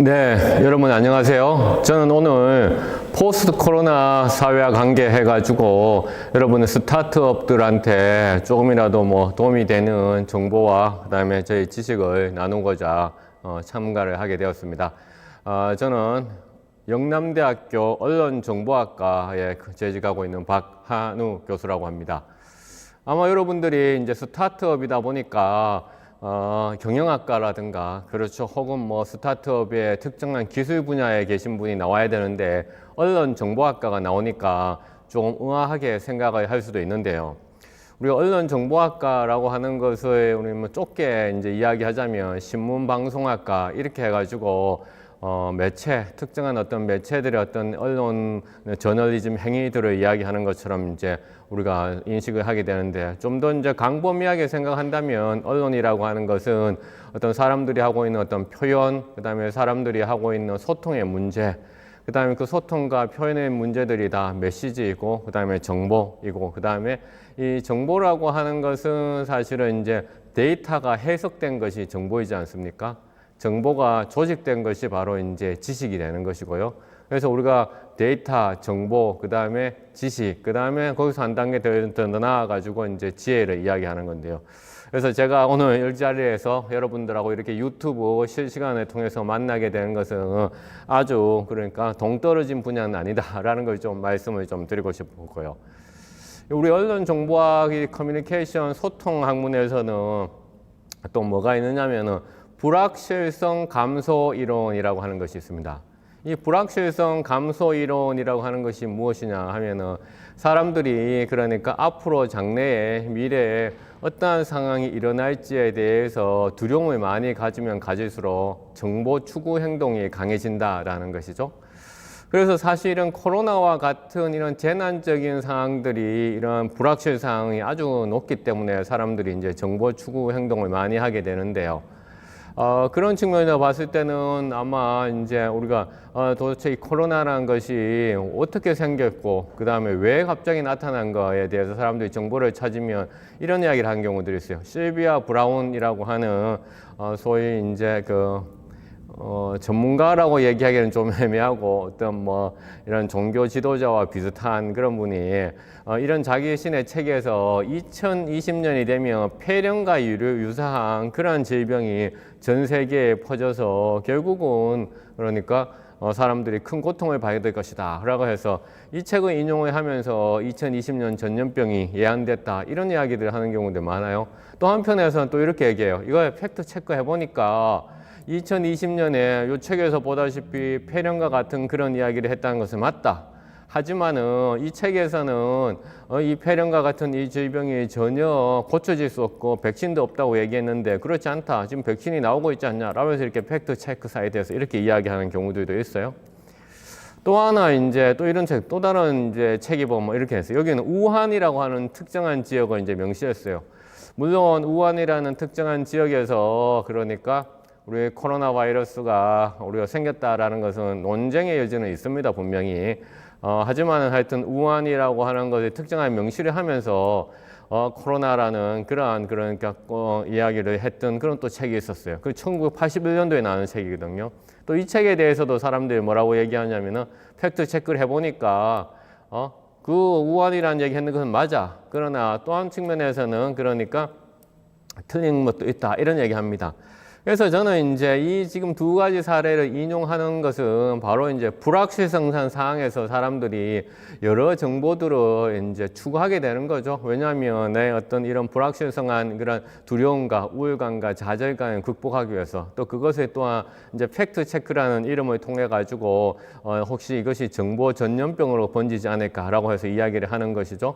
네, 여러분 안녕하세요. 저는 오늘 포스트 코로나 사회와 관계해가지고 여러분의 스타트업들한테 조금이라도 도움이 되는 정보와 그다음에 저희 지식을 나누고자 참가를 하게 되었습니다. 저는 영남대학교 언론정보학과에 재직하고 있는 박한우 교수라고 합니다. 아마 여러분들이 이제 스타트업이다 보니까 경영학과라든가 그렇죠. 혹은 스타트업의 특정한 기술 분야에 계신 분이 나와야 되는데 언론정보학과가 나오니까 조금 의아하게 생각을 할 수도 있는데요. 우리가 언론정보학과라고 하는 것을 우리 좁게 이제 이야기하자면 신문방송학과 이렇게 해가지고 매체, 특정한 어떤 매체들의 어떤 언론, 저널리즘 행위들을 이야기하는 것처럼 이제 우리가 인식을 하게 되는데 좀 더 이제 광범위하게 생각한다면 언론이라고 하는 것은 어떤 사람들이 하고 있는 어떤 표현, 그 다음에 사람들이 하고 있는 소통의 문제, 그 다음에 그 소통과 표현의 문제들이 다 메시지이고, 그 다음에 정보이고, 그 다음에 이 정보라고 하는 것은 사실은 이제 데이터가 해석된 것이 정보이지 않습니까? 정보가 조직된 것이 바로 이제 지식이 되는 것이고요. 그래서 우리가 데이터, 정보, 그 다음에 지식, 그 다음에 거기서 한 단계 더 나아가지고 이제 지혜를 이야기하는 건데요. 그래서 제가 오늘 이 자리에서 여러분들하고 이렇게 유튜브 실시간을 통해서 만나게 되는 것은 아주 그러니까 동떨어진 분야는 아니다라는 걸 좀 말씀을 좀 드리고 싶고요. 우리 언론정보학이 커뮤니케이션 소통 학문에서는 또 뭐가 있느냐면은 불확실성 감소 이론이라고 하는 것이 있습니다. 이 불확실성 감소 이론이라고 하는 것이 무엇이냐 하면은 사람들이 그러니까 앞으로 장래에 미래에 어떠한 상황이 일어날지에 대해서 두려움을 많이 가지면 가질수록 정보 추구 행동이 강해진다라는 것이죠. 그래서 사실은 코로나와 같은 이런 재난적인 상황들이 이런 불확실 상황이 아주 높기 때문에 사람들이 이제 정보 추구 행동을 많이 하게 되는데요. 그런 측면에서 봤을 때는 아마 이제 우리가 도대체 이 코로나라는 것이 어떻게 생겼고 그 다음에 왜 갑자기 나타난 거에 대해서 사람들이 정보를 찾으면 이런 이야기를 하는 경우들이 있어요. 실비아 브라운이라고 하는 소위 이제 전문가라고 얘기하기는 좀 애매하고 어떤 이런 종교 지도자와 비슷한 그런 분이 이런 자기 신의 책에서 2020년이 되면 폐렴과 유사한 그런 질병이 전 세계에 퍼져서 결국은 그러니까 사람들이 큰 고통을 받을 것이다 라고 해서 이 책을 인용을 하면서 2020년 전염병이 예언됐다 이런 이야기들을 하는 경우도 많아요. 또 한편에서는 또 이렇게 얘기해요. 이거 팩트 체크 해보니까 2020년에 이 책에서 보다시피 폐렴과 같은 그런 이야기를 했다는 것은 맞다. 하지만은 이 책에서는 이 폐렴과 같은 이 질병이 전혀 고쳐질 수 없고 백신도 없다고 얘기했는데 그렇지 않다. 지금 백신이 나오고 있지 않냐. 라면서 이렇게 팩트 체크 사이트에서 이렇게 이야기하는 경우들도 있어요. 또 하나 이제 또 이런 책, 또 다른 이제 책이 보면 이렇게 했어요. 여기는 우한이라고 하는 특정한 지역을 이제 명시했어요. 물론 우한이라는 특정한 지역에서 그러니까 우리 코로나 바이러스가 우리가 생겼다라는 것은 논쟁의 여지는 있습니다, 분명히. 하지만 하여튼 우한이라고 하는 것을 특정한 명시를 하면서 코로나라는 그러니까 이야기를 했던 그런 또 책이 있었어요. 그 1981년도에 나온 책이거든요. 또 이 책에 대해서도 사람들이 뭐라고 얘기하냐면은 팩트 체크를 해보니까 그 우한이라는 얘기 했는 것은 맞아. 그러나 또 한 측면에서는 그러니까 틀린 것도 있다. 이런 얘기 합니다. 그래서 저는 이제 이 지금 두 가지 사례를 인용하는 것은 바로 이제 불확실성 상황에서 사람들이 여러 정보들을 이제 추구하게 되는 거죠. 왜냐하면 내 어떤 이런 불확실성한 그런 두려움과 우울감과 좌절감을 극복하기 위해서 또 그것에 또한 이제 팩트 체크라는 이름을 통해 가지고 혹시 이것이 정보 전염병으로 번지지 않을까라고 해서 이야기를 하는 것이죠.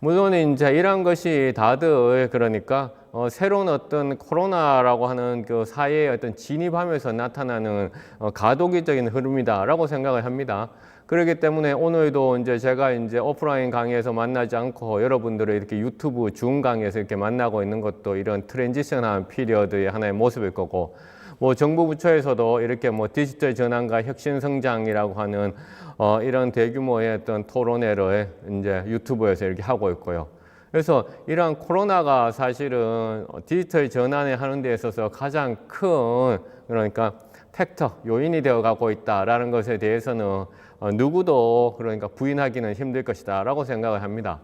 물론 이제 이런 것이 다들 그러니까 새로운 어떤 코로나라고 하는 그 사회에 어떤 진입하면서 나타나는 가도기적인 흐름이다라고 생각을 합니다. 그렇기 때문에 오늘도 이제 제가 이제 오프라인 강의에서 만나지 않고 여러분들을 이렇게 유튜브 줌 강의에서 이렇게 만나고 있는 것도 이런 트랜지션한 피리어드의 하나의 모습일 거고 정부 부처에서도 이렇게 디지털 전환과 혁신 성장이라고 하는 이런 대규모의 어떤 토론회를 이제 유튜브에서 이렇게 하고 있고요. 그래서 이러한 코로나가 사실은 디지털 전환을 하는 데 있어서 가장 큰 그러니까 팩터, 요인이 되어 가고 있다라는 것에 대해서는 누구도 그러니까 부인하기는 힘들 것이다라고 생각을 합니다.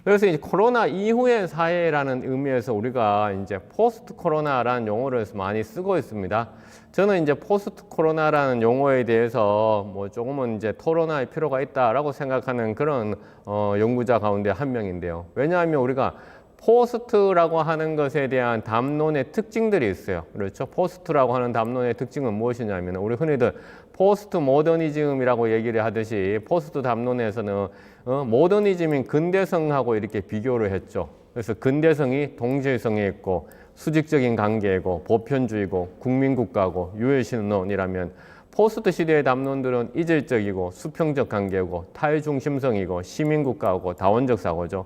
그래서 이제 코로나 이후의 사회라는 의미에서 우리가 이제 포스트 코로나라는 용어를 많이 쓰고 있습니다. 저는 이제 포스트 코로나라는 용어에 대해서 뭐 조금은 이제 토론할 필요가 있다라고 생각하는 그런 연구자 가운데 한 명인데요. 왜냐하면 우리가 포스트라고 하는 것에 대한 담론의 특징들이 있어요. 그렇죠? 포스트라고 하는 담론의 특징은 무엇이냐면 우리 흔히들 포스트 모더니즘이라고 얘기를 하듯이 포스트 담론에서는 모더니즘인 근대성하고 이렇게 비교를 했죠. 그래서 근대성이 동질성이 있고 수직적인 관계이고 보편주의고 국민국가고 유해신론이라면 포스트 시대의 담론들은 이질적이고 수평적 관계고 타의중심성이고 시민국가고 다원적 사고죠.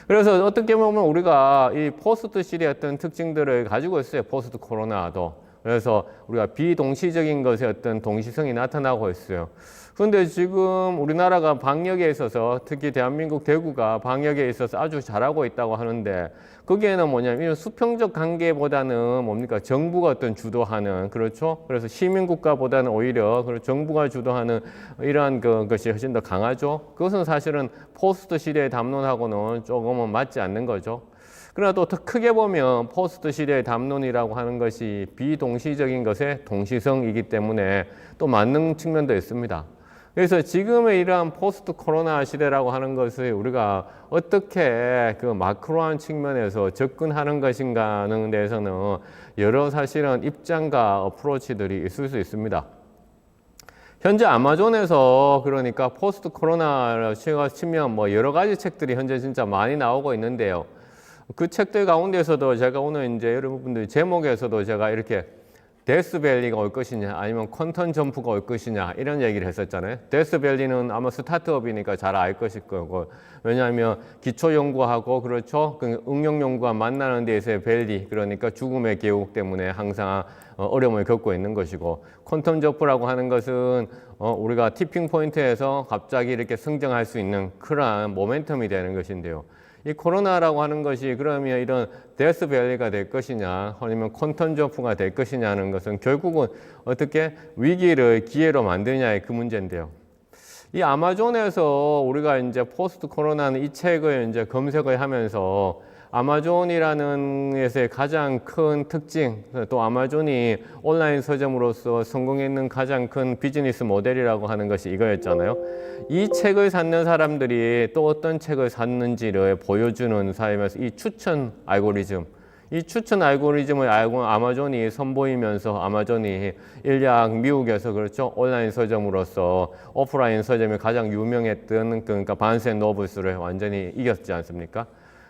그래서 어떻게 보면 우리가 이 포스트 시대의 어떤 특징들을 가지고 있어요. 포스트 코로나도. 그래서 우리가 비동시적인 것의 어떤 동시성이 나타나고 있어요. 그런데 지금 우리나라가 방역에 있어서 특히 대한민국 대구가 방역에 있어서 아주 잘하고 있다고 하는데 거기에는 뭐냐면 이런 수평적 관계보다는 뭡니까? 정부가 어떤 주도하는 그렇죠? 그래서 시민국가보다는 오히려 정부가 주도하는 이러한 것이 훨씬 더 강하죠. 그것은 사실은 포스트 시대의 담론하고는 조금은 맞지 않는 거죠. 그러나 또 더 크게 보면 포스트 시대의 담론이라고 하는 것이 비동시적인 것의 동시성이기 때문에 또 맞는 측면도 있습니다. 그래서 지금의 이러한 포스트 코로나 시대라고 하는 것을 우리가 어떻게 그 마크로한 측면에서 접근하는 것인가는 대해서는 여러 사실은 입장과 어프로치들이 있을 수 있습니다. 현재 아마존에서 그러니까 포스트 코로나 치면 뭐 여러 가지 책들이 현재 진짜 많이 나오고 있는데요. 그 책들 가운데서도 제가 오늘 이제 여러분들 제목에서도 제가 이렇게 데스밸리가 올 것이냐 아니면 퀀텀 점프가 올 것이냐 이런 얘기를 했었잖아요. 데스밸리는 아마 스타트업이니까 잘 알 것일 거고 왜냐하면 기초 연구하고 그렇죠 그 응용 연구가 만나는 데에서의 밸리 그러니까 죽음의 계곡 때문에 항상 어려움을 겪고 있는 것이고 퀀텀 점프라고 하는 것은 우리가 티핑 포인트에서 갑자기 이렇게 성장할 수 있는 그러한 모멘텀이 되는 것인데요. 이 코로나라고 하는 것이 그러면 이런 데스밸리가 될 것이냐 아니면 퀀텀 점프가 될 것이냐는 것은 결국은 어떻게 위기를 기회로 만드냐의 그 문제인데요. 이 아마존에서 우리가 이제 포스트 코로나는 이 책을 이제 검색을 하면서 아마존이라는 것의 가장 큰 특징, 또 아마존이 온라인 서점으로서 성공했는 가장 큰 비즈니스 모델이라고 하는 것이 이거였잖아요. 이 책을 샀는 사람들이 또 어떤 책을 샀는지를 보여주는 사이면서 이 추천 알고리즘, 이 추천 알고리즘을 알고 아마존이 선보이면서 아마존이 인력 미국에서 그렇죠 온라인 서점으로서 오프라인 서점이 가장 유명했던 그러니까 바언스 앤 노블스를 완전히 이겼지 않습니까?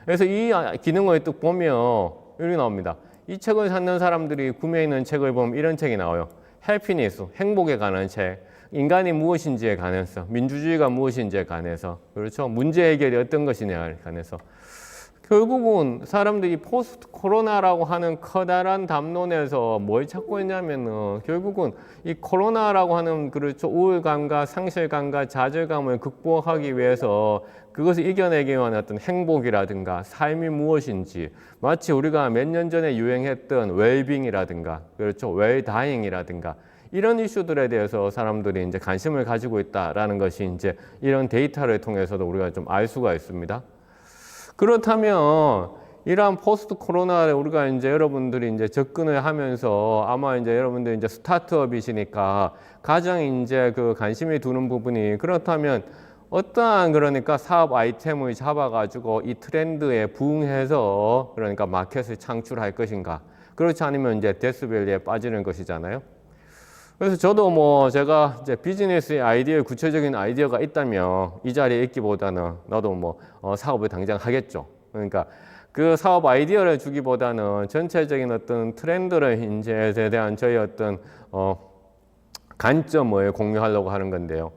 그래서 이 기능을 또 보면 이렇게 나옵니다. 이 책을 찾는 사람들이 구매하는 책을 보면 이런 책이 나와요. 해피니스, 행복에 관한 책, 인간이 무엇인지에 관해서, 민주주의가 무엇인지에 관해서, 그렇죠? 문제 해결이 어떤 것이냐에 관해서. 결국은 사람들이 포스트 코로나라고 하는 커다란 담론에서 뭘 찾고 있냐면은 결국은 이 코로나라고 하는 그렇죠 우울감과 상실감과 좌절감을 극복하기 위해서 그것을 이겨내기 위한 어떤 행복이라든가 삶이 무엇인지 마치 우리가 몇 년 전에 유행했던 웰빙이라든가 그렇죠 웰다잉이라든가 이런 이슈들에 대해서 사람들이 이제 관심을 가지고 있다라는 것이 이제 이런 데이터를 통해서도 우리가 좀 알 수가 있습니다. 그렇다면 이러한 포스트 코로나에 우리가 이제 여러분들이 이제 접근을 하면서 아마 이제 여러분들이 이제 스타트업이시니까 가장 이제 그 관심이 두는 부분이 그렇다면 어떠한 그러니까 사업 아이템을 잡아가지고 이 트렌드에 부응해서 그러니까 마켓을 창출할 것인가 그렇지 않으면 이제 데스밸리에 빠지는 것이잖아요. 그래서 저도 뭐 제가 이제 비즈니스 아이디어, 구체적인 아이디어가 있다면 이 자리에 있기보다는 나도 뭐 사업을 당장 하겠죠. 그러니까 그 사업 아이디어를 주기보다는 전체적인 어떤 트렌드를 인제에 대한 저희 어떤 관점을 공유하려고 하는 건데요.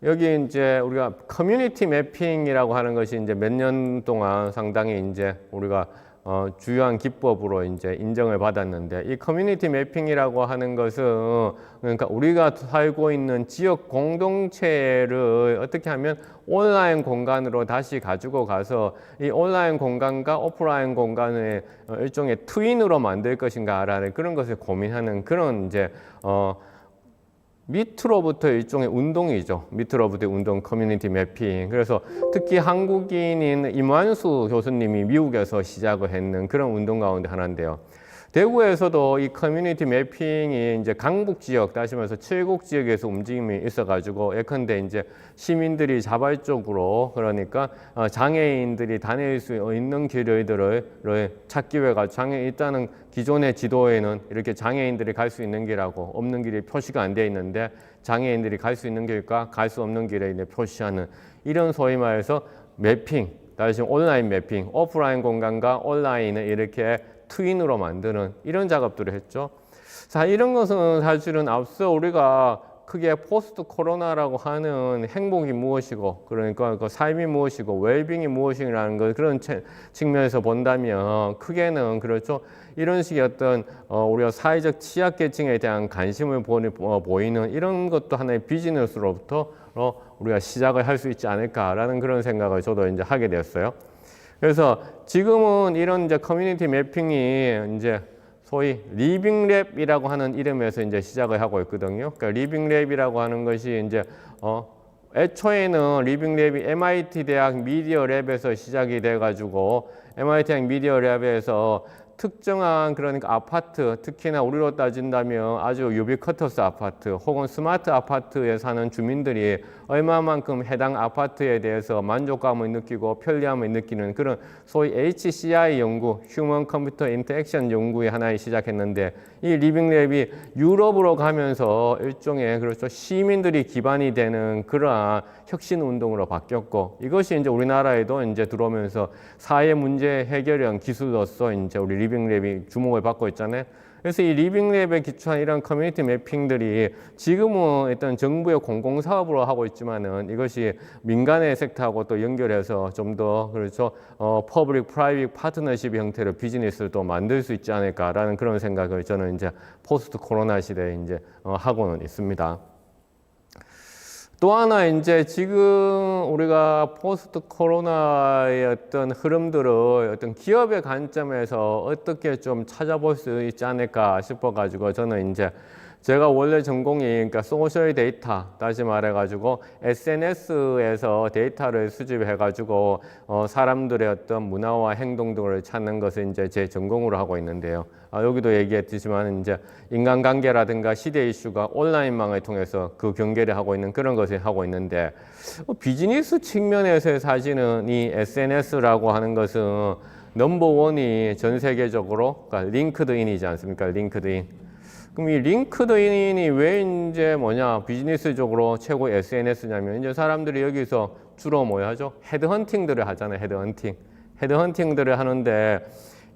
여기 이제 우리가 커뮤니티 매핑이라고 하는 것이 이제 몇 년 동안 상당히 이제 우리가 주요한 기법으로 이제 인정을 받았는데, 이 커뮤니티 매핑이라고 하는 것은 그러니까 우리가 살고 있는 지역 공동체를 어떻게 하면 온라인 공간으로 다시 가지고 가서 이 온라인 공간과 오프라인 공간을 일종의 트윈으로 만들 것인가라는 그런 것을 고민하는 그런 이제 밑으로부터 일종의 운동이죠. 밑으로부터 운동 커뮤니티 매핑. 그래서 특히 한국인인 임완수 교수님이 미국에서 시작을 했는 그런 운동 가운데 하나인데요. 대구에서도 이 커뮤니티 매핑이 이제 강북 지역, 다시 말해서 칠곡 지역에서 움직임이 있어가지고 예컨대 이제 시민들이 자발적으로 그러니까 장애인들이 다닐 수 있는 길들을 찾기 위해 일단은 기존의 지도에는 이렇게 장애인들이 갈 수 있는 길하고 없는 길이 표시가 안 돼 있는데 장애인들이 갈 수 있는 길과 갈 수 없는 길에 이제 표시하는 이런 소위 말해서 매핑, 다시 온라인 매핑, 오프라인 공간과 온라인을 이렇게 트윈으로 만드는 이런 작업들을 했죠. 자, 이런 것은 사실은 앞서 우리가 크게 포스트 코로나라고 하는 행복이 무엇이고, 그러니까 그 삶이 무엇이고, 웰빙이 무엇이라는 걸 그런 측면에서 본다면 크게는 그렇죠. 이런 식의 어떤 우리가 사회적 취약계층에 대한 관심을 보이는 이런 것도 하나의 비즈니스로부터 우리가 시작을 할 수 있지 않을까라는 그런 생각을 저도 이제 하게 되었어요. 그래서 지금은 이런 이제 커뮤니티 매핑이 이제 소위 리빙랩이라고 하는 이름에서 이제 시작을 하고 있거든요. 그러니까 리빙랩이라고 하는 것이 이제 애초에는 리빙랩이 MIT 대학 미디어 랩에서 시작이 돼가지고 MIT 대학 미디어 랩에서 특정한 그러니까 아파트, 특히나 우리로 따진다면 아주 유비쿼터스 아파트 혹은 스마트 아파트에 사는 주민들이 얼마만큼 해당 아파트에 대해서 만족감을 느끼고 편리함을 느끼는 그런 소위 HCI 연구, 휴먼 컴퓨터 인터액션 연구의 하나에 시작했는데, 이 리빙랩이 유럽으로 가면서 일종의 그렇죠 시민들이 기반이 되는 그러한 혁신 운동으로 바뀌었고, 이것이 이제 우리나라에도 이제 들어오면서 사회 문제 해결형 기술로서 이제 우리 리빙랩이 주목을 받고 있잖아요. 그래서 이 리빙랩에 기초한 이런 커뮤니티 매핑들이 지금은 일단 정부의 공공사업으로 하고 있지만은 이것이 민간의 섹터하고 또 연결해서 좀 더 그렇죠 퍼블릭 프라이빗 파트너십 형태로 비즈니스를 또 만들 수 있지 않을까라는 그런 생각을 저는 이제 포스트 코로나 시대에 이제 하고는 있습니다. 또 하나 이제 지금 우리가 포스트 코로나의 어떤 흐름들을 어떤 기업의 관점에서 어떻게 좀 찾아볼 수 있지 않을까 싶어 가지고 저는 이제 제가 원래 전공이 그러니까 소셜 데이터, 다시 말해 가지고 SNS에서 데이터를 수집해 가지고 사람들의 어떤 문화와 행동 등을 찾는 것을 이제 제 전공으로 하고 있는데요. 여기도 얘기했지만 이제 인간관계라든가 시대 이슈가 온라인망을 통해서 그 경계를 하고 있는 그런 것을 하고 있는데, 비즈니스 측면에서의 사실은 이 SNS라고 하는 것은 넘버원이 전 세계적으로 그러니까 링크드인이지 않습니까? 링크드인. 그럼 이 링크드인이 왜 이제 비즈니스적으로 최고 SNS냐면 이제 사람들이 여기서 주로 뭐 하죠? 헤드헌팅들을 하잖아요. 헤드헌팅들을 하는데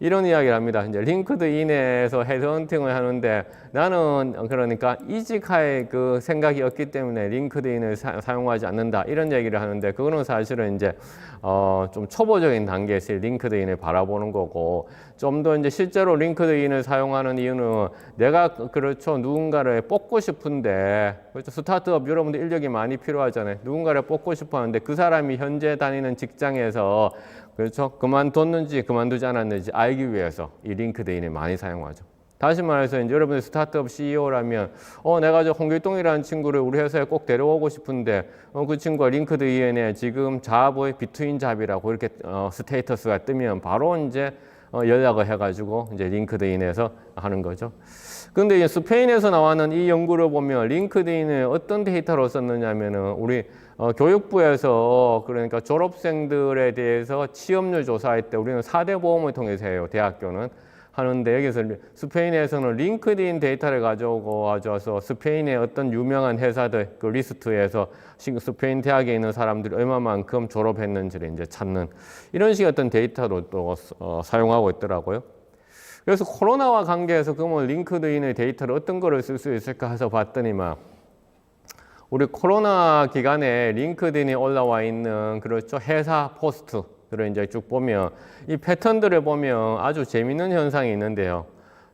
이런 이야기를 합니다. 이제 링크드인에서 헤드헌팅을 하는데 나는 그러니까 이직할 그 생각이 없기 때문에 링크드인을 사용하지 않는다. 이런 얘기를 하는데 그거는 사실은 이제 좀 초보적인 단계에서 링크드인을 바라보는 거고, 좀 더 이제 실제로 링크드인을 사용하는 이유는 내가 그렇죠 누군가를 뽑고 싶은데, 그렇죠 스타트업 여러분들 인력이 많이 필요하잖아요. 누군가를 뽑고 싶어 하는데 그 사람이 현재 다니는 직장에서 그렇죠 그만뒀는지 그만두지 않았는지 알기 위해서 이 링크드인을 많이 사용하죠. 다시 말해서 이제 여러분들 스타트업 CEO라면 내가 저 홍길동이라는 친구를 우리 회사에 꼭 데려오고 싶은데 그 친구가 링크드인에 지금 잡의 비트윈 잡이라고 이렇게 스테이터스가 뜨면 바로 이제 연락을 해가지고 이제 링크드인에서 하는 거죠. 근데 이제 스페인에서 나왔는 이 연구를 보면 링크드인을 어떤 데이터로 썼느냐면은 우리 교육부에서 그러니까 졸업생들에 대해서 취업률 조사할 때 우리는 4대 보험을 통해서 해요. 대학교는 하는데 여기서 스페인에서는 링크드인 데이터를 가져와서 스페인의 어떤 유명한 회사들 그 리스트에서 스페인 대학에 있는 사람들이 얼마만큼 졸업했는지를 이제 찾는 이런 식의 어떤 데이터로 또 사용하고 있더라고요. 그래서 코로나와 관계해서 그러면 링크드인의 데이터를 어떤 거를 쓸 수 있을까 해서 봤더니만 우리 코로나 기간에 링크드인이 올라와 있는 그렇죠 회사 포스트 들을 이제 쭉 보면 이 패턴들을 보면 아주 재밌는 현상이 있는데요.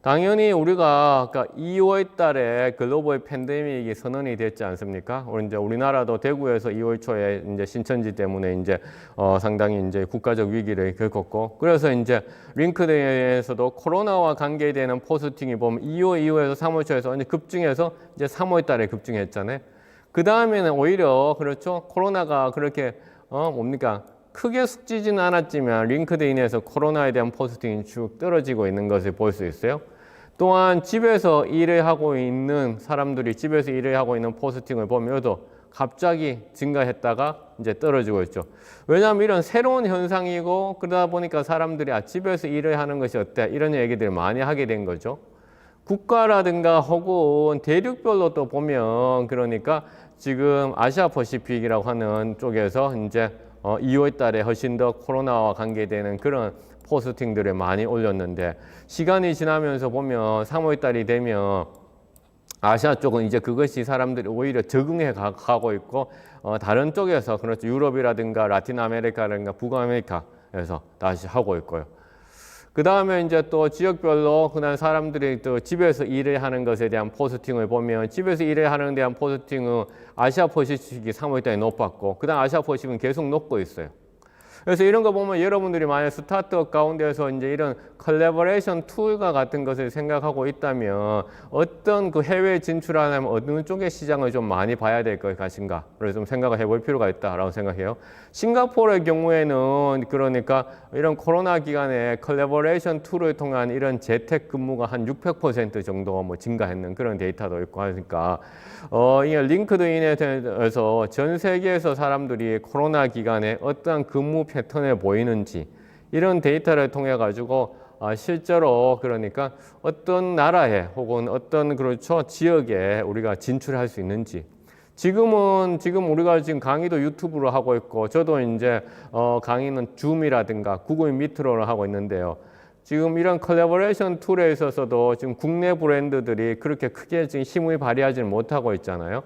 당연히 우리가 아까 2월 달에 글로벌 팬데믹이 선언이 됐지 않습니까? 이제 우리나라도 대구에서 2월 초에 이제 신천지 때문에 이제 상당히 이제 국가적 위기를 겪었고, 그래서 이제 링크드인에서도 코로나와 관계되는 포스팅이 보면 2월 이후에서 3월 초에서 이제 급증해서 이제 3월 달에 급증했잖아요. 그 다음에는 오히려 그렇죠. 코로나가 그렇게 뭡니까? 크게 숙지지는 않았지만 링크드인에서 코로나에 대한 포스팅이 쭉 떨어지고 있는 것을 볼 수 있어요. 또한 집에서 일을 하고 있는 사람들이 집에서 일을 하고 있는 포스팅을 보면 또 갑자기 증가했다가 이제 떨어지고 있죠. 왜냐하면 이런 새로운 현상이고 그러다 보니까 사람들이 집에서 일을 하는 것이 어때? 이런 얘기들을 많이 하게 된 거죠. 국가라든가 혹은 대륙별로 또 보면 그러니까 지금 아시아 퍼시픽이라고 하는 쪽에서 이제 2월 달에 훨씬 더 코로나와 관계되는 그런 포스팅들을 많이 올렸는데 시간이 지나면서 보면 3월 달이 되면 아시아 쪽은 이제 그것이 사람들이 오히려 적응해 가고 있고 다른 쪽에서 그렇죠. 유럽이라든가 라틴 아메리카라든가 북아메리카에서 다시 하고 있고요. 그 다음에 이제 또 지역별로 그다음 사람들이 또 집에서 일을 하는 것에 대한 포스팅을 보면 집에서 일을 하는 데 대한 포스팅은 아시아 퍼시픽이 3월 달에 높았고 그다음 아시아 퍼시픽은 계속 높고 있어요. 그래서 이런 거 보면 여러분들이 만약 스타트업 가운데서 이제 이런 컬래버레이션 툴과 같은 것을 생각하고 있다면 어떤 그 해외 진출하려면 어느 쪽의 시장을 좀 많이 봐야 될 것 같은가. 그래서 좀 생각을 해볼 필요가 있다라고 생각해요. 싱가포르의 경우에는 그러니까 이런 코로나 기간에 컬래버레이션 툴을 통한 이런 재택 근무가 한 600% 정도 뭐 증가했는 그런 데이터도 있고 하니까 이게 링크드인에서 전 세계에서 사람들이 코로나 기간에 어떠한 근무 패턴을 보이는지 이런 데이터를 통해 가지고 실제로 그러니까 어떤 나라에 혹은 어떤 그렇죠 지역에 우리가 진출할 수 있는지 지금 우리가 지금 강의도 유튜브로 하고 있고 저도 이제 강의는 줌이라든가 구글 미트로 하고 있는데요. 지금 이런 컬래버레이션 툴에 있어서도 지금 국내 브랜드들이 그렇게 크게 지금 힘을 발휘하지는 못하고 있잖아요.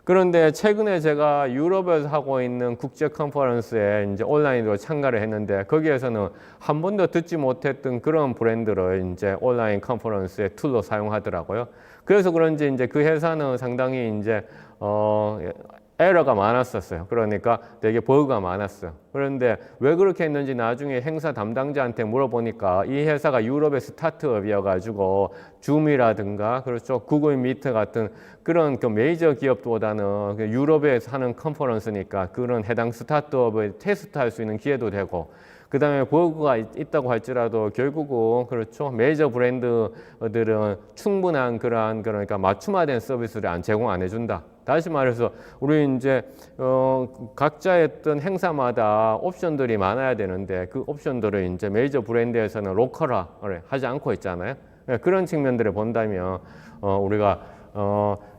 그런데 최근에 제가 유럽에서 하고 있는 국제 컨퍼런스에 이제 온라인으로 참가를 했는데 거기에서는 한 번도 듣지 못했던 그런 브랜드를 이제 온라인 컨퍼런스의 툴로 사용하더라고요. 그래서 그런지 이제 그 회사는 상당히 이제 에러가 많았었어요. 그러니까 되게 버그가 많았어요. 그런데 왜 그렇게 했는지 나중에 행사 담당자한테 물어보니까 이 회사가 유럽의 스타트업이어가지고 줌이라든가 그렇죠 구글 미트 같은 그런 그 메이저 기업보다는 유럽에서 하는 컨퍼런스니까 그런 해당 스타트업을 테스트할 수 있는 기회도 되고 그 다음에 버그가 있다고 할지라도 결국은 그렇죠 메이저 브랜드들은 충분한 그러니까 맞춤화된 서비스를 제공 안 해준다. 다시 말해서 우리 이제 각자의 어떤 행사마다 옵션들이 많아야 되는데 그 옵션들을 이제 메이저 브랜드에서는 로컬화를 하지 않고 있잖아요. 그런 측면들을 본다면 우리가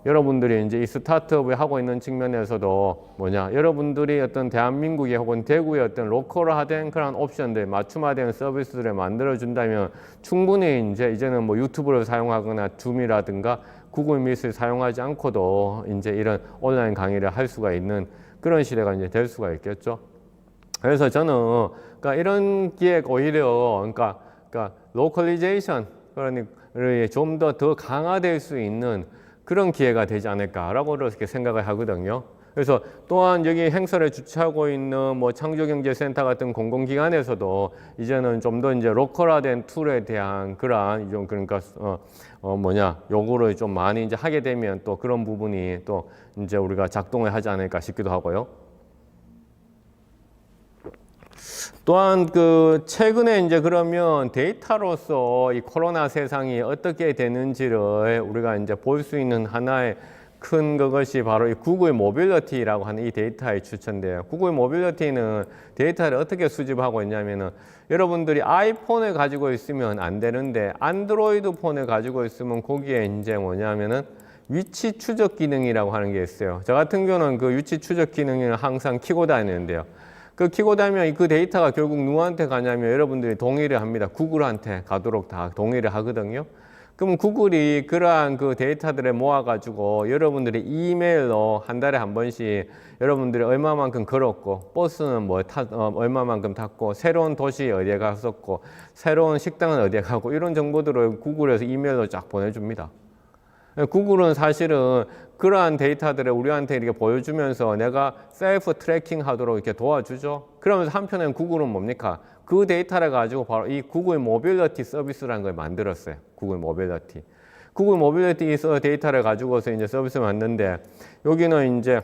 여러분들이 이제 이 스타트업을 하고 있는 측면에서도 여러분들이 어떤 대한민국의 혹은 대구의 어떤 로컬화된 그런 옵션들, 맞춤화된 서비스를 만들어 준다면 충분히 이제는 뭐 유튜브를 사용하거나 줌이라든가 구글 미트를 사용하지 않고도 이제 이런 온라인 강의를 할 수가 있는 그런 시대가 이제 될 수가 있겠죠. 그래서 저는 그러니까 이런 기획 오히려 그러니까 로컬리제이션 그러니까 좀 더 강화될 수 있는 그런 기회가 되지 않을까라고 이렇게 생각을 하거든요. 그래서 또한 여기 행사를 주최하고 있는 뭐 창조경제센터 같은 공공기관에서도 이제는 좀 더 이제 로컬화된 툴에 대한 그러한 좀 그러니까 요구를 좀 많이 이제 하게 되면 또 그런 부분이 또 이제 우리가 작동을 하지 않을까 싶기도 하고요. 또한 그 최근에 이제 그러면 데이터로서 이 코로나 세상이 어떻게 되는지를 우리가 이제 볼 수 있는 하나의 큰 그것이 바로 이 구글 모빌리티라고 하는 이 데이터의 추천인데요. 구글 모빌리티는 데이터를 어떻게 수집하고 있냐면은 여러분들이 아이폰을 가지고 있으면 안 되는데 안드로이드 폰을 가지고 있으면 거기에 이제 뭐냐면은 위치 추적 기능이라고 하는 게 있어요. 저 같은 경우는 그 위치 추적 기능을 항상 키고 다니는데요. 그 키고 다니면 그 데이터가 결국 누구한테 가냐면 여러분들이 동의를 합니다. 구글한테 가도록 다 동의를 하거든요. 그럼 구글이 그러한 그 데이터들을 모아가지고 여러분들이 이메일로 한 달에 한 번씩 여러분들이 얼마만큼 걸었고, 버스는 얼마만큼 탔고, 새로운 도시에 어디에 갔었고, 새로운 식당은 어디에 가고, 이런 정보들을 구글에서 이메일로 쫙 보내줍니다. 구글은 사실은 그러한 데이터들을 우리한테 이렇게 보여주면서 내가 셀프 트래킹 하도록 이렇게 도와주죠. 그러면서 한편에는 구글은 뭡니까? 그 데이터를 가지고 바로 이 구글 모빌리티 서비스라는 걸 만들었어요. 구글 모빌리티. 구글 모빌리티 데이터를 가지고서 이제 서비스를 만드는데, 여기는 이제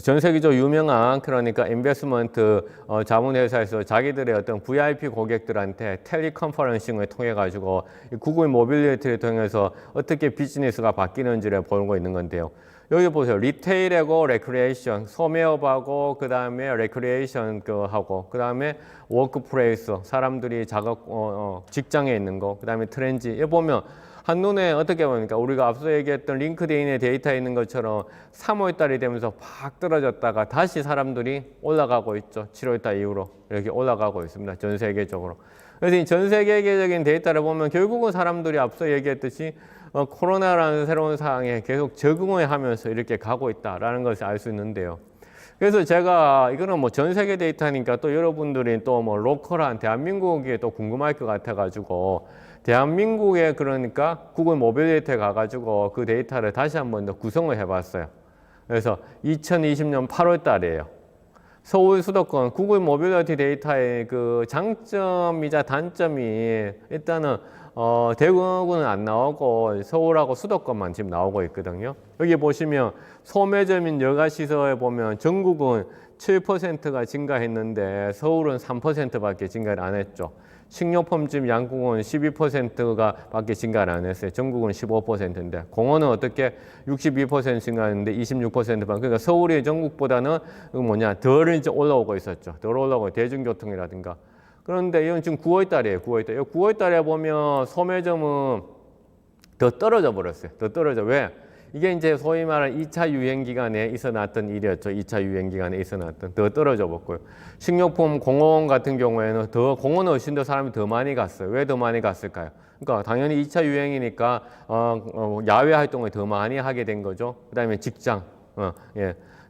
전 세계적으로 유명한 그러니까 인베스트먼트 자문회사에서 자기들의 어떤 VIP 고객들한테 텔리컨퍼런싱을 통해 가지고 구글 모빌리티를 통해서 어떻게 비즈니스가 바뀌는지를 보고 있는 건데요. 여기 보세요. 리테일하고 레크리에이션, 소매업하고 그 다음에 레크리에이션 하고 그 다음에 워크플레이스, 사람들이 직장에 있는 거, 그 다음에 트렌지. 여기 보면 한눈에 어떻게 보니까 우리가 앞서 얘기했던 링크드인의 데이터에 있는 것처럼 3월 달이 되면서 팍 떨어졌다가 다시 사람들이 올라가고 있죠. 7월 달 이후로 이렇게 올라가고 있습니다. 전 세계적으로. 그래서 이 전 세계적인 데이터를 보면 결국은 사람들이 앞서 얘기했듯이 코로나라는 새로운 상황에 계속 적응을 하면서 이렇게 가고 있다라는 것을 알 수 있는데요. 그래서 제가 이거는 뭐 전 세계 데이터니까 또 여러분들이 또 뭐 로컬한 대한민국에 또 궁금할 것 같아가지고 대한민국에 그러니까 구글 모빌리티에 가가지고 그 데이터를 다시 한번 더 구성을 해봤어요. 그래서 2020년 8월 달이에요. 서울 수도권 구글 모빌리티 데이터의 그 장점이자 단점이 일단은 대구는 안 나오고 서울하고 수도권만 지금 나오고 있거든요. 여기 보시면 소매점인 여가시설에 보면 전국은 7%가 증가했는데 서울은 3%밖에 증가를 안 했죠. 식료품집 양국은 12%가 밖에 증가를 안 했어요. 전국은 15%인데 공원은 어떻게 62% 증가했는데 26%만. 그러니까 서울이 전국보다는 덜 이제 올라오고 있었죠. 덜 올라오고 대중교통이라든가. 그런데 이건 지금 9월 달이에요. 9월 달. 9월 달에 보면 소매점은 더 떨어져 버렸어요. 더 떨어져. 왜? 이게 이제 소위 말하는 2차 유행 기간에 있어났던 일이었죠. 2차 유행 기간에 있어났던. 더 떨어져 버렸고요. 식료품 공원 같은 경우에는 공원은 훨씬 더 사람이 더 많이 갔어요. 왜 더 많이 갔을까요? 그러니까 당연히 2차 유행이니까 야외 활동을 더 많이 하게 된 거죠. 그다음에 직장,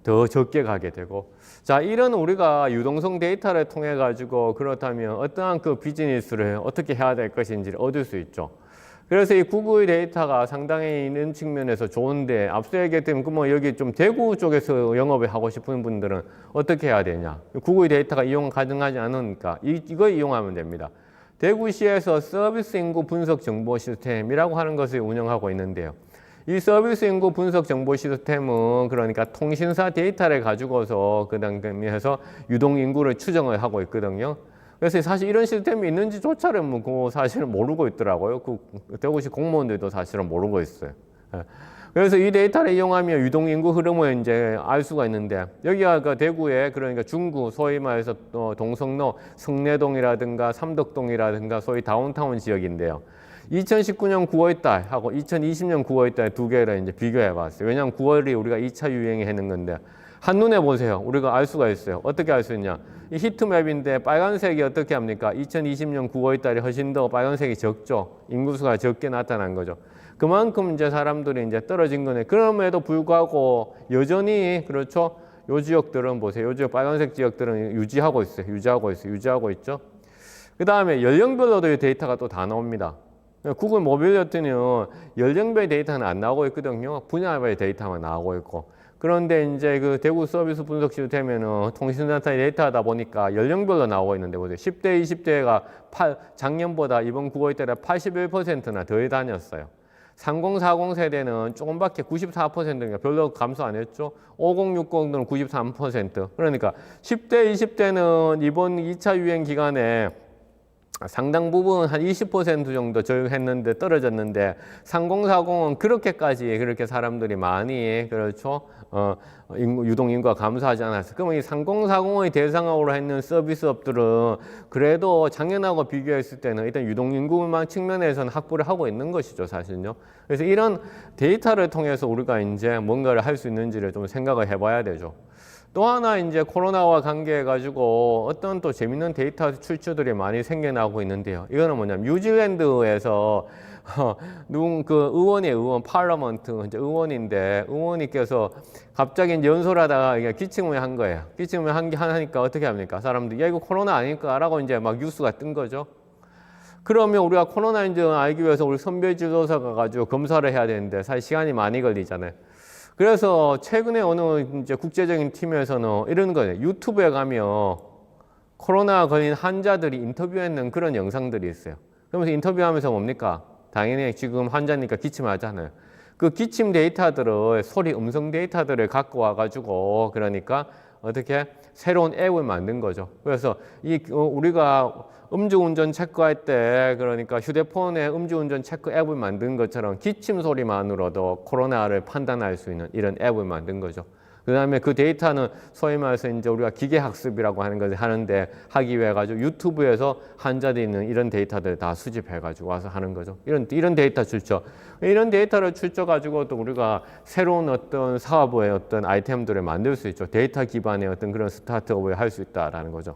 더 적게 가게 되고. 자, 이런 우리가 유동성 데이터를 통해 가지고 그렇다면 어떠한 그 비즈니스를 어떻게 해야 될 것인지를 얻을 수 있죠. 그래서 이 구글 데이터가 상당히 있는 측면에서 좋은데 앞서 얘기했던 여기 좀 대구 쪽에서 영업을 하고 싶은 분들은 어떻게 해야 되냐? 구글 데이터가 이용 가능하지 않으니까 이거 이용하면 됩니다. 대구시에서 서비스 인구 분석 정보 시스템이라고 하는 것을 운영하고 있는데요. 이 서비스 인구 분석 정보 시스템은 그러니까 통신사 데이터를 가지고서 그 단계에서 유동 인구를 추정을 하고 있거든요. 그래서 사실 이런 시스템이 있는지조차를 사실은 모르고 있더라고요. 대구시 공무원들도 사실은 모르고 있어요. 그래서 이 데이터를 이용하면 유동 인구 흐름을 이제 알 수가 있는데 여기가 그 대구에 그러니까 중구 소위 말해서 동성로 성내동이라든가 삼덕동이라든가 소위 다운타운 지역인데요. 2019년 9월 달하고 2020년 9월 달 두 개를 이제 비교해 봤어요. 왜냐하면 9월이 우리가 2차 유행이 했는 건데 한눈에 보세요. 우리가 알 수가 있어요. 어떻게 알 수 있냐? 이 히트맵인데 빨간색이 어떻게 합니까? 2020년 9월 달이 훨씬 더 빨간색이 적죠. 인구수가 적게 나타난 거죠. 그만큼 이제 사람들이 이제 떨어진 거네. 그럼에도 불구하고 여전히 그렇죠. 요 지역들은 보세요. 요 지역 빨간색 지역들은 유지하고 있어요. 유지하고 있죠. 그 다음에 연령별로도 이 데이터가 또 다 나옵니다. 구글 모빌리티는 연령별 데이터는 안 나오고 있거든요. 분야별 데이터만 나오고 있고. 그런데 이제 그 대구 서비스 분석 시스템에는 통신단타 데이터다 보니까 연령별로 나오고 있는데 보세요. 10대, 20대가 작년보다 이번 9월 달에 81%나 더 다녔어요. 30, 40 세대는 조금밖에 94%니까 별로 감소 안 했죠. 50, 60는 93%. 그러니까 10대, 20대는 이번 2차 유행 기간에 상당 부분 한 20% 정도 저역했는데 떨어졌는데 3040은 그렇게 사람들이 많이 그렇죠. 유동 인구가 감소하지 않았어요. 그러면 이 3040의 대상으로 했는 서비스업들은 그래도 작년하고 비교했을 때는 일단 유동 인구만 측면에서는 확보를 하고 있는 것이죠, 사실은요. 그래서 이런 데이터를 통해서 우리가 이제 뭔가를 할 수 있는지를 좀 생각을 해봐야 되죠. 또 하나 이제 코로나와 관계해가지고 어떤 또 재밌는 데이터 출처들이 많이 생겨나고 있는데요. 이거는 뭐냐면 뉴질랜드에서 의원, 파르라먼트, 이제 의원인데, 의원님께서 갑자기 이제 연설하다가 이게 기침을 한 거예요. 기침을 하니까 어떻게 합니까? 사람들이, 야, 이거 코로나 아닐까? 라고 이제 막 뉴스가 뜬 거죠. 그러면 우리가 코로나인지 알기 위해서 우리 선별 지도사 가지고 검사를 해야 되는데, 사실 시간이 많이 걸리잖아요. 그래서 최근에 어느 이제 국제적인 팀에서는 이런 거예요. 유튜브에 가면 코로나 걸린 환자들이 인터뷰했는 그런 영상들이 있어요. 그러면서 인터뷰하면서 뭡니까? 당연히 지금 환자니까 기침하잖아요. 그 기침 데이터들을, 소리 음성 데이터들을 갖고 와가지고, 그러니까 어떻게 새로운 앱을 만든 거죠. 그래서 우리가 음주운전 체크할 때, 그러니까 휴대폰에 음주운전 체크 앱을 만든 것처럼 기침 소리만으로도 코로나를 판단할 수 있는 이런 앱을 만든 거죠. 그 다음에 그 데이터는 소위 말해서 이제 우리가 기계학습이라고 하는 것을 하는데, 하기 위해 가지고 유튜브에서 환자들이 있는 이런 데이터들 다 수집해가지고 와서 하는 거죠. 이런 데이터 출처. 이런 데이터를 출처 가지고 또 우리가 새로운 어떤 사업의 어떤 아이템들을 만들 수 있죠. 데이터 기반의 어떤 그런 스타트업을 할 수 있다라는 거죠.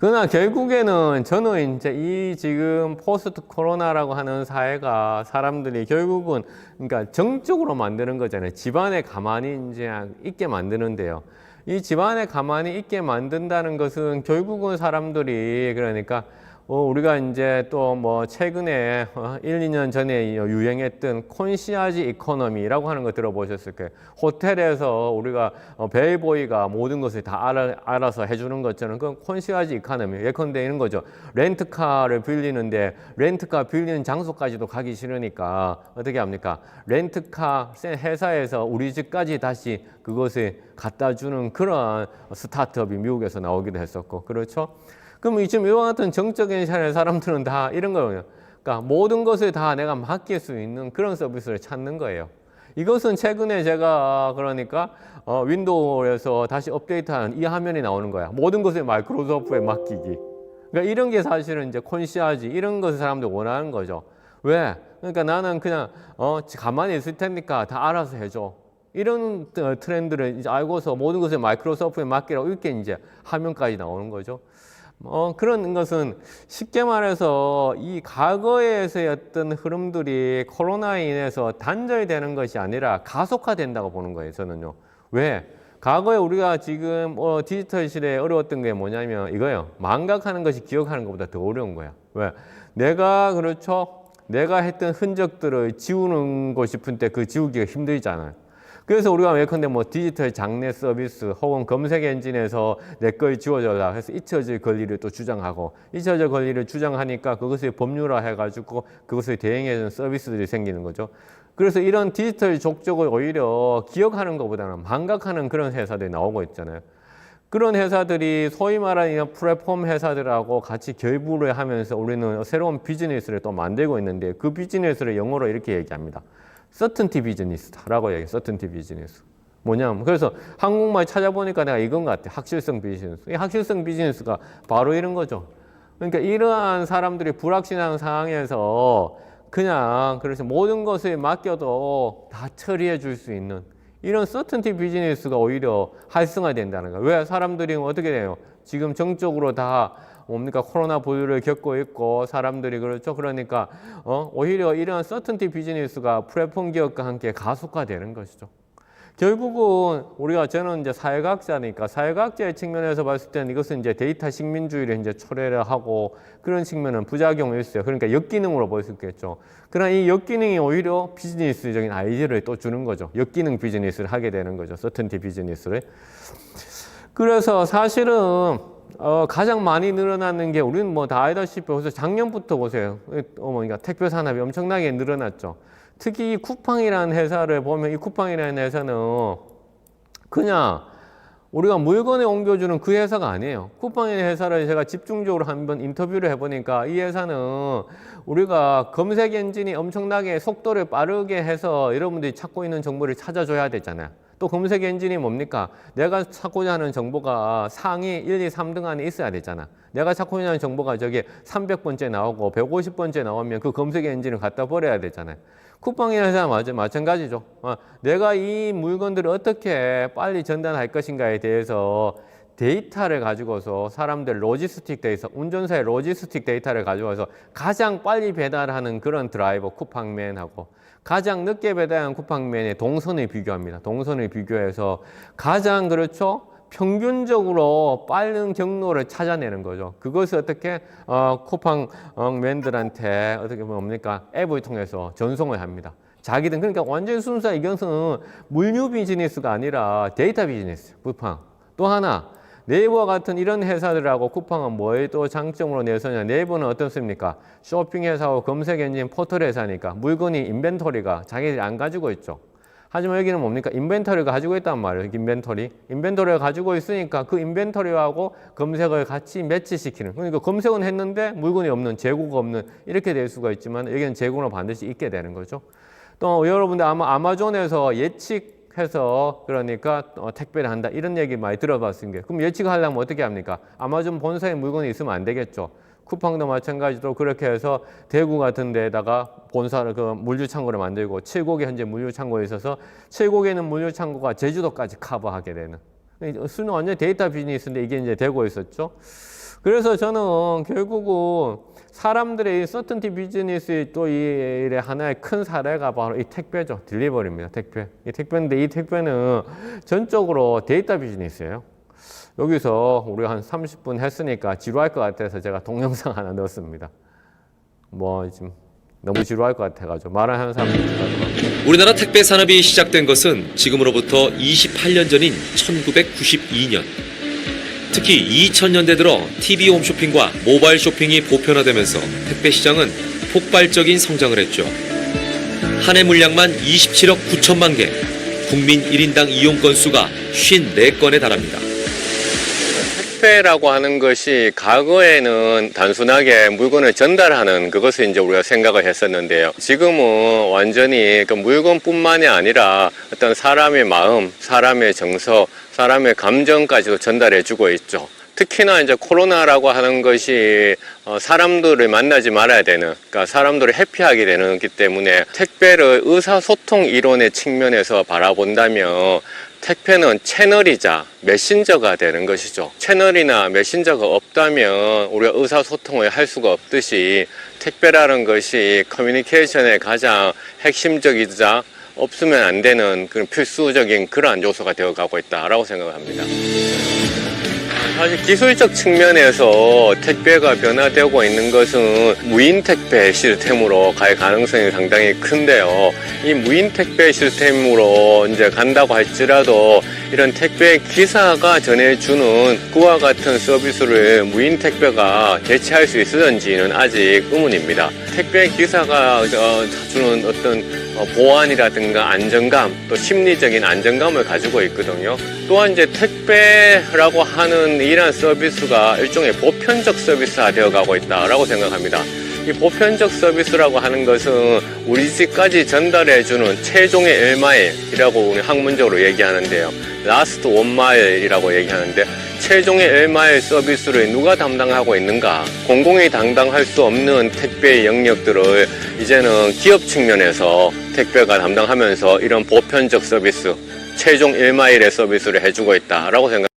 그러나 결국에는 저는 이제 이 지금 포스트 코로나라고 하는 사회가 사람들이 결국은 그러니까 정적으로 만드는 거잖아요. 집안에 가만히 이제 있게 만드는데요. 이 집안에 가만히 있게 만든다는 것은 결국은 사람들이 그러니까 우리가 이제 또 뭐 최근에 1, 2년 전에 유행했던 콘시아지 이코노미라고 하는 거 들어보셨을 거예요. 호텔에서 우리가 벨보이가 모든 것을 다 알아서 해주는 것처럼 그건 콘시아지 이코노미. 예컨대 이런 거죠. 렌트카를 빌리는데 렌트카 빌리는 장소까지도 가기 싫으니까 어떻게 합니까? 렌트카 회사에서 우리 집까지 다시 그것을 갖다 주는 그런 스타트업이 미국에서 나오기도 했었고, 그렇죠? 그럼 지금 이와 같은 정적인 사람들은 다 이런 거예요. 그러니까 모든 것을 다 내가 맡길 수 있는 그런 서비스를 찾는 거예요. 이것은 최근에 제가 그러니까 윈도우에서 다시 업데이트하는 이 화면이 나오는 거야. 모든 것을 마이크로소프트에 맡기기. 그러니까 이런 게 사실은 이제 콘시아지 이런 것을 사람들이 원하는 거죠. 왜? 그러니까 나는 그냥 가만히 있을 테니까 다 알아서 해줘. 이런 트렌드를 이제 알고서 모든 것을 마이크로소프트에 맡기라고 이렇게 이제 화면까지 나오는 거죠. 그런 것은 쉽게 말해서 이 과거에서의 어떤 흐름들이 코로나에 인해서 단절되는 것이 아니라 가속화된다고 보는 거예요, 저는요. 왜? 과거에 우리가 지금 디지털 시대에 어려웠던 게 뭐냐면 이거예요. 망각하는 것이 기억하는 것보다 더 어려운 거야. 왜? 내가 했던 흔적들을 지우고 싶은 때 그 지우기가 힘들잖아요. 그래서 우리가 예컨대 뭐 디지털 장내 서비스 혹은 검색 엔진에서 내 걸 지워줘라 해서 잊혀질 권리를 또 주장하고, 잊혀질 권리를 주장하니까 그것을 법률화 해가지고 그것을 대행해주는 서비스들이 생기는 거죠. 그래서 이런 디지털 족적을 오히려 기억하는 것보다는 망각하는 그런 회사들이 나오고 있잖아요. 그런 회사들이 소위 말하는 플랫폼 회사들하고 같이 결부를 하면서 우리는 새로운 비즈니스를 또 만들고 있는데, 그 비즈니스를 영어로 이렇게 얘기합니다. 서튼티 비즈니스라고 얘기해요. 서튼티 비즈니스. 뭐냐면, 그래서 한국말 찾아보니까 내가 이건 것 같아. 확실성 비즈니스. 이 확실성 비즈니스가 바로 이런 거죠. 그러니까 이러한 사람들이 불확실한 상황에서 그냥 그래서 모든 것을 맡겨도 다 처리해 줄 수 있는 이런 서튼티 비즈니스가 오히려 활성화된다는 거예요. 왜? 사람들이 어떻게 돼요? 지금 정적으로 다 뭡니까? 코로나 보유를 겪고 있고 사람들이 그렇죠. 그러니까 오히려 이런 서튼티 비즈니스가 플랫폼 기업과 함께 가속화되는 것이죠. 결국은 저는 이제 사회과학자니까 사회과학자의 측면에서 봤을 때는 이것은 이제 데이터 식민주의를 이제 초래를 하고 그런 측면은 부작용이 있어요. 그러니까 역기능으로 볼 수 있겠죠. 그러나 이 역기능이 오히려 비즈니스적인 아이디어를 또 주는 거죠. 역기능 비즈니스를 하게 되는 거죠. 서튼티 비즈니스를. 그래서 사실은 가장 많이 늘어나는 게 우리는 뭐 다 알다시피 벌써 작년부터 보세요. 그러니까 택배 산업이 엄청나게 늘어났죠. 특히 이 쿠팡이라는 회사를 보면 이 쿠팡이라는 회사는 그냥 우리가 물건을 옮겨주는 그 회사가 아니에요. 쿠팡이라는 회사를 제가 집중적으로 한번 인터뷰를 해보니까 이 회사는 우리가 검색 엔진이 엄청나게 속도를 빠르게 해서 여러분들이 찾고 있는 정보를 찾아줘야 되잖아요. 또 검색 엔진이 뭡니까? 내가 찾고자 하는 정보가 상위 1, 2, 3등 안에 있어야 되잖아. 내가 찾고자 하는 정보가 저게 300번째 나오고 150번째 나오면 그 검색 엔진을 갖다 버려야 되잖아요. 쿠팡이라는 회사 마찬가지죠. 내가 이 물건들을 어떻게 빨리 전달할 것인가에 대해서 데이터를 가지고서 사람들 로지스틱 데이터, 운전사의 로지스틱 데이터를 가지고서 가장 빨리 배달하는 그런 드라이버 쿠팡맨하고 가장 늦게 배달하는 쿠팡맨의 동선을 비교합니다. 동선을 비교해서 가장 그렇죠? 평균적으로 빠른 경로를 찾아내는 거죠. 그것을 어떻게 쿠팡맨들한테 어떻게 뭡니까? 앱을 통해서 전송을 합니다. 자기들 그러니까 완전 순수한 이것은 물류 비즈니스가 아니라 데이터 비즈니스. 쿠팡. 또 하나 네이버 같은 이런 회사들하고 쿠팡은 뭐에 또 장점으로 내서냐. 네이버는 어떻습니까? 쇼핑 회사하고 검색 엔진 포털 회사니까 물건이 인벤토리가 자기들이 안 가지고 있죠. 하지만 여기는 뭡니까? 인벤토리가 가지고 있단 말이에요. 인벤토리가 가지고 있으니까 그 인벤토리하고 검색을 같이 매치시키는. 그러니까 검색은 했는데 물건이 없는, 재고가 없는 이렇게 될 수가 있지만 여기는 재고는 반드시 있게 되는 거죠. 또 여러분들 아마 아마존에서 예측해서 그러니까 택배를 한다 이런 얘기 많이 들어봤을 게 그럼 예측하려면 어떻게 합니까? 아마존 본사에 물건이 있으면 안 되겠죠. 쿠팡도 마찬가지로 그렇게 해서 대구 같은 데다가 본사를 그 물류 창고를 만들고 7곡에 현재 물류 창고에 있어서 7곡에 있는 물류 창고가 제주도까지 커버하게 되는 수는 완전 데이터 비즈니스인데 이게 이제 되고 있었죠. 그래서 저는 결국은 사람들의 이 서튼티 비즈니스의 또 이 하나의 큰 사례가 바로 이 택배죠. 딜리버리입니다. 택배. 이 택배인데 이 택배는 전적으로 데이터 비즈니스예요. 여기서 우리가 한 30분 했으니까 지루할 것 같아서 제가 동영상 하나 넣었습니다. 뭐 지금 너무 지루할 것 같아가지고 말하는 사람들이 우리나라 택배 산업이 시작된 것은 지금으로부터 28년 전인 1992년. 특히 2000년대 들어 TV 홈쇼핑과 모바일 쇼핑이 보편화되면서 택배 시장은 폭발적인 성장을 했죠. 한 해 물량만 27억 9천만 개, 국민 1인당 이용 건수가 54건에 달합니다. 택배라고 하는 것이 과거에는 단순하게 물건을 전달하는 그것을 이제 우리가 생각을 했었는데요. 지금은 완전히 그 물건뿐만이 아니라 어떤 사람의 마음, 사람의 정서, 사람의 감정까지도 전달해주고 있죠. 특히나 이제 코로나라고 하는 것이 사람들을 만나지 말아야 되는, 그러니까 사람들을 해피하게 되는기 때문에 택배를 의사소통 이론의 측면에서 바라본다면 택배는 채널이자 메신저가 되는 것이죠. 채널이나 메신저가 없다면 우리가 의사소통을 할 수가 없듯이 택배라는 것이 커뮤니케이션의 가장 핵심적이자 없으면 안 되는 그런 필수적인 그러한 요소가 되어가고 있다라고 생각을 합니다. 사실 기술적 측면에서 택배가 변화되고 있는 것은 무인 택배 시스템으로 갈 가능성이 상당히 큰데요. 이 무인 택배 시스템으로 이제 간다고 할지라도 이런 택배 기사가 전해주는 그와 같은 서비스를 무인 택배가 대체할 수 있을지는 아직 의문입니다. 택배 기사가 주는 어떤 보안이라든가 안정감, 또 심리적인 안정감을 가지고 있거든요. 또한 이제 택배라고 하는 이러한 서비스가 일종의 보편적 서비스가 되어가고 있다라고 생각합니다. 이 보편적 서비스라고 하는 것은 우리 집까지 전달해주는 최종의 1마일이라고 우리 학문적으로 얘기하는데요. 라스트 1마일이라고 얘기하는데 최종의 1마일 서비스를 누가 담당하고 있는가? 공공이 담당할 수 없는 택배의 영역들을 이제는 기업 측면에서 택배가 담당하면서 이런 보편적 서비스, 최종 1마일의 서비스를 해주고 있다라고 생각합니다.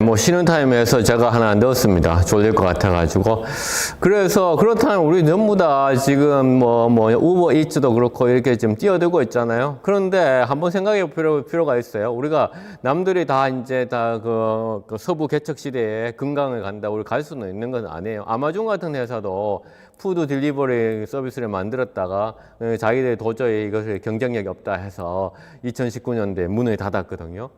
뭐 쉬는 타임에서 제가 하나 넣었습니다. 졸릴 것 같아가지고. 그래서 그렇다면 우리 전부 다 지금 뭐 우버 이츠도 그렇고 이렇게 지금 뛰어들고 있잖아요. 그런데 한번 생각해 볼 필요가 있어요. 우리가 남들이 다 이제 다 그 서부 개척 시대에 금강을 간다. 우리 갈 수는 있는 건 아니에요. 아마존 같은 회사도 푸드 딜리버리 서비스를 만들었다가 자기들이 도저히 이것을 경쟁력이 없다 해서 2019년도에 문을 닫았거든요.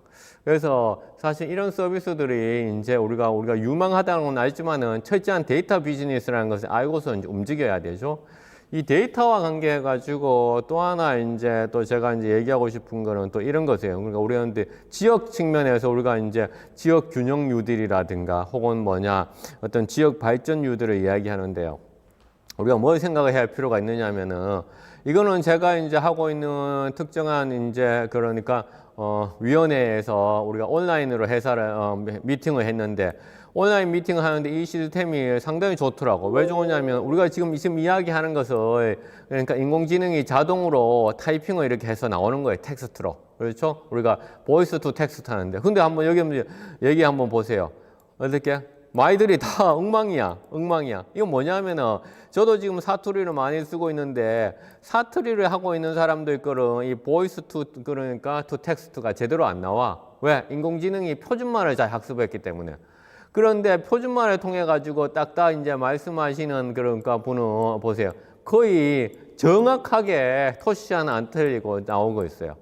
그래서 사실 이런 서비스들이 이제 우리가 유망하다는 건 알지만은 철저한 데이터 비즈니스라는 것을 알고서 이제 움직여야 되죠. 이 데이터와 관계해가지고 또 하나 이제 또 제가 이제 얘기하고 싶은 거는 또 이런 것이에요. 그러니까 우리가 이제 지역 측면에서 우리가 이제 지역 균형 뉴딜이라든가 혹은 뭐냐 어떤 지역 발전 뉴딜을 이야기하는데요. 우리가 뭘 생각을 해야 할 필요가 있느냐면은 이거는 제가 이제 하고 있는 특정한 이제 그러니까 위원회에서 우리가 온라인으로 미팅을 했는데 온라인 미팅을 하는데 이 시스템이 상당히 좋더라고. 왜 좋으냐면 우리가 지금 이야기하는 것을 그러니까 인공지능이 자동으로 타이핑을 이렇게 해서 나오는 거예요. 텍스트로. 그렇죠? 우리가 보이스 투 텍스트 하는데. 근데 한번 여기 얘기 한번 보세요. 어떻게? 말들이 다 엉망이야. 이건 뭐냐면은 저도 지금 사투리를 많이 쓰고 있는데 사투리를 하고 있는 사람들 거는 이 보이스 투 그러니까 투 텍스트가 제대로 안 나와. 왜? 인공지능이 표준말을 잘 학습했기 때문에. 그런데 표준말을 통해 가지고 딱딱 이제 말씀하시는 그러니까 분은 보세요. 거의 정확하게 토시 하나 안 틀리고 나오고 있어요.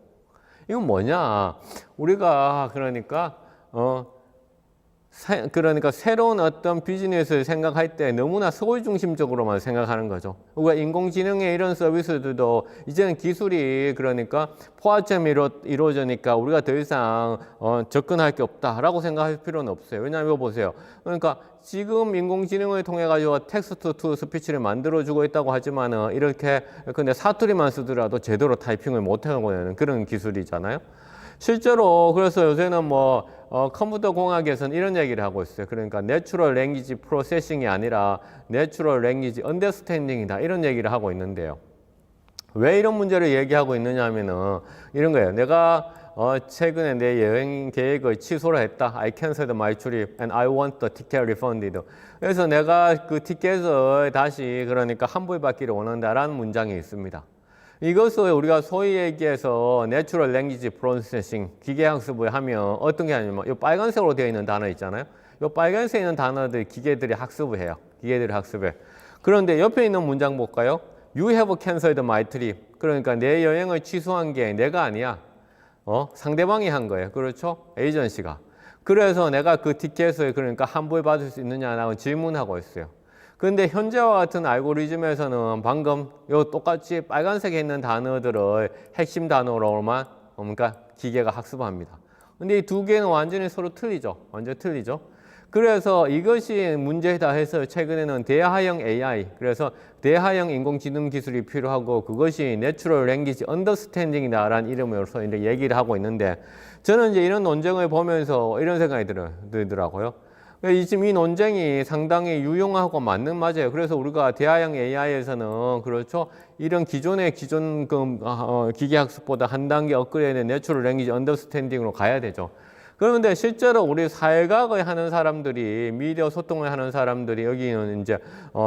이건 뭐냐? 우리가 그러니까 새로운 어떤 비즈니스를 생각할 때 너무나 소위 중심적으로만 생각하는 거죠. 우리가 인공지능의 이런 서비스들도 이제는 기술이 그러니까 포화점이 이루어지니까 우리가 더 이상 접근할 게 없다라고 생각할 필요는 없어요. 왜냐하면 이거 보세요. 그러니까 지금 인공지능을 통해 가지고 텍스트 투 스피치를 만들어주고 있다고 하지만은 이렇게 근데 사투리만 쓰더라도 제대로 타이핑을 못하고 있는 그런 기술이잖아요. 실제로 그래서 요새는 뭐 컴퓨터 공학에서는 이런 얘기를 하고 있어요. 그러니까 내추럴 랭귀지 프로세싱이 아니라 내추럴 랭귀지 언더스탠딩이다 이런 얘기를 하고 있는데요. 왜 이런 문제를 얘기하고 있느냐 하면은 이런 거예요. 내가 최근에 내 여행 계획을 취소를 했다. I canceled my trip and I want the ticket refunded. 그래서 내가 그 티켓을 다시 그러니까 환불받기를 원한다라는 문장이 있습니다. 이것을 우리가 소위 얘기해서 내추럴 랭귀지 프로세싱 기계학습을 하면 어떤 게 아니면 이 빨간색으로 되어 있는 단어 있잖아요. 이 빨간색에 있는 단어들 기계들이 학습을 해요. 기계들이 학습해. 그런데 옆에 있는 문장 볼까요? You have canceled my trip. 그러니까 내 여행을 취소한 게 내가 아니야. 상대방이 한 거예요. 그렇죠? 에이전시가. 그래서 내가 그 티켓을 그러니까 환불받을 수 있느냐라고 질문하고 있어요. 근데 현재와 같은 알고리즘에서는 방금 요 똑같이 빨간색에 있는 단어들을 핵심 단어로만 그러니까 기계가 학습합니다. 근데 이 두 개는 완전히 서로 틀리죠. 완전 틀리죠. 그래서 이것이 문제다 해서 최근에는 대하형 AI, 그래서 대하형 인공지능 기술이 필요하고 그것이 내추럴 랭귀지 언더스탠딩이다라는 이름으로서 이제 얘기를 하고 있는데 저는 이제 이런 논쟁을 보면서 이런 생각이 들더라고요. 지금 이 논쟁이 상당히 유용하고 맞는 맞아요. 그래서 우리가 대화형 AI에서는 그렇죠. 이런 기존 기계학습보다 한 단계 업그레이드 내추럴 랭귀지 언더스탠딩으로 가야 되죠. 그런데 실제로 우리 사회과학을 하는 사람들이 미디어 소통을 하는 사람들이 여기는 이제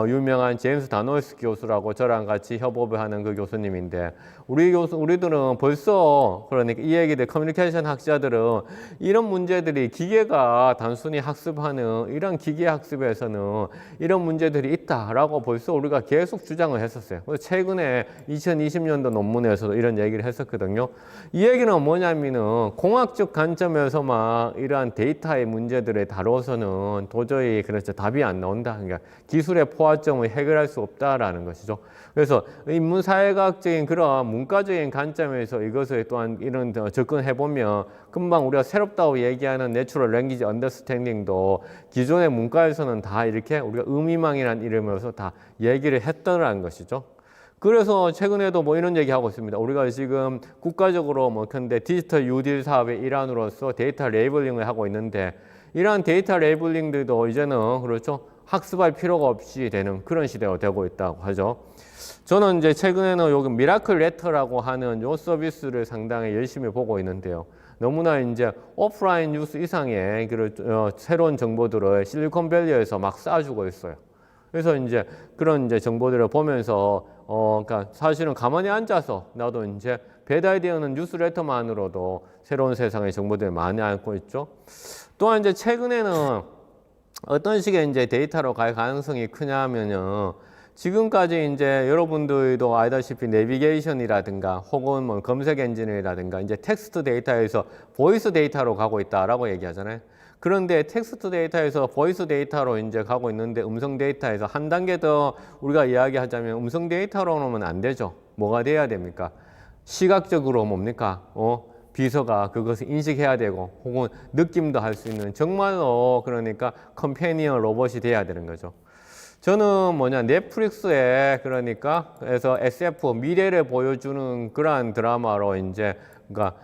유명한 제임스 다노스 교수라고 저랑 같이 협업을 하는 그 교수님인데 우리들은 벌써 그러니까 이 얘기들 커뮤니케이션 학자들은 이런 문제들이 기계가 단순히 학습하는 이런 기계 학습에서는 이런 문제들이 있다라고 벌써 우리가 계속 주장을 했었어요. 그래서 최근에 2020년도 논문에서도 이런 얘기를 했었거든요. 이 얘기는 뭐냐면은 공학적 관점에서만 이러한 데이터의 문제들을 다뤄서는 도저히 그렇죠 답이 안 나온다. 그러니까 기술의 포화점을 해결할 수 없다라는 것이죠. 그래서 인문사회학적인 그런 문과적인 관점에서 이것을 또한 이런 접근해 보면 금방 우리가 새롭다고 얘기하는 내추럴 랭귀지 언더스탠딩도 기존의 문과에서는 다 이렇게 우리가 의미망이라는 이름으로서 다 얘기를 했더라는 것이죠. 그래서 최근에도 뭐 이런 얘기하고 있습니다. 우리가 지금 국가적으로 뭐 근데 디지털 뉴딜 사업의 일환으로서 데이터 레이블링을 하고 있는데 이러한 데이터 레이블링들도 이제는 그렇죠. 학습할 필요가 없이 되는 그런 시대가 되고 있다고 하죠. 저는 이제 최근에는 여기 미라클 레터라고 하는 요 서비스를 상당히 열심히 보고 있는데요. 너무나 이제 오프라인 뉴스 이상의 새로운 정보들을 실리콘밸리에서 막 쏴주고 있어요. 그래서 이제 그런 이제 정보들을 보면서 그러니까 사실은 가만히 앉아서 나도 이제 배달되는 뉴스레터만으로도 새로운 세상의 정보들을 많이 알고 있죠. 또한 이제 최근에는 어떤 식의 이제 데이터로 갈 가능성이 크냐면요. 지금까지 이제 여러분들도 알다시피 내비게이션이라든가 혹은 뭐 검색 엔진이라든가 이제 텍스트 데이터에서 보이스 데이터로 가고 있다라고 얘기하잖아요. 그런데 텍스트 데이터에서 보이스 데이터로 이제 가고 있는데 음성 데이터에서 한 단계 더 우리가 이야기하자면 음성 데이터로는 안 되죠. 뭐가 돼야 됩니까? 시각적으로 뭡니까? 비서가 그것을 인식해야 되고 혹은 느낌도 할 수 있는 정말로 그러니까 컴패니언 로봇이 돼야 되는 거죠. 저는 넷플릭스에 그러니까 그래서 SF 미래를 보여주는 그러한 드라마로 이제 그러니까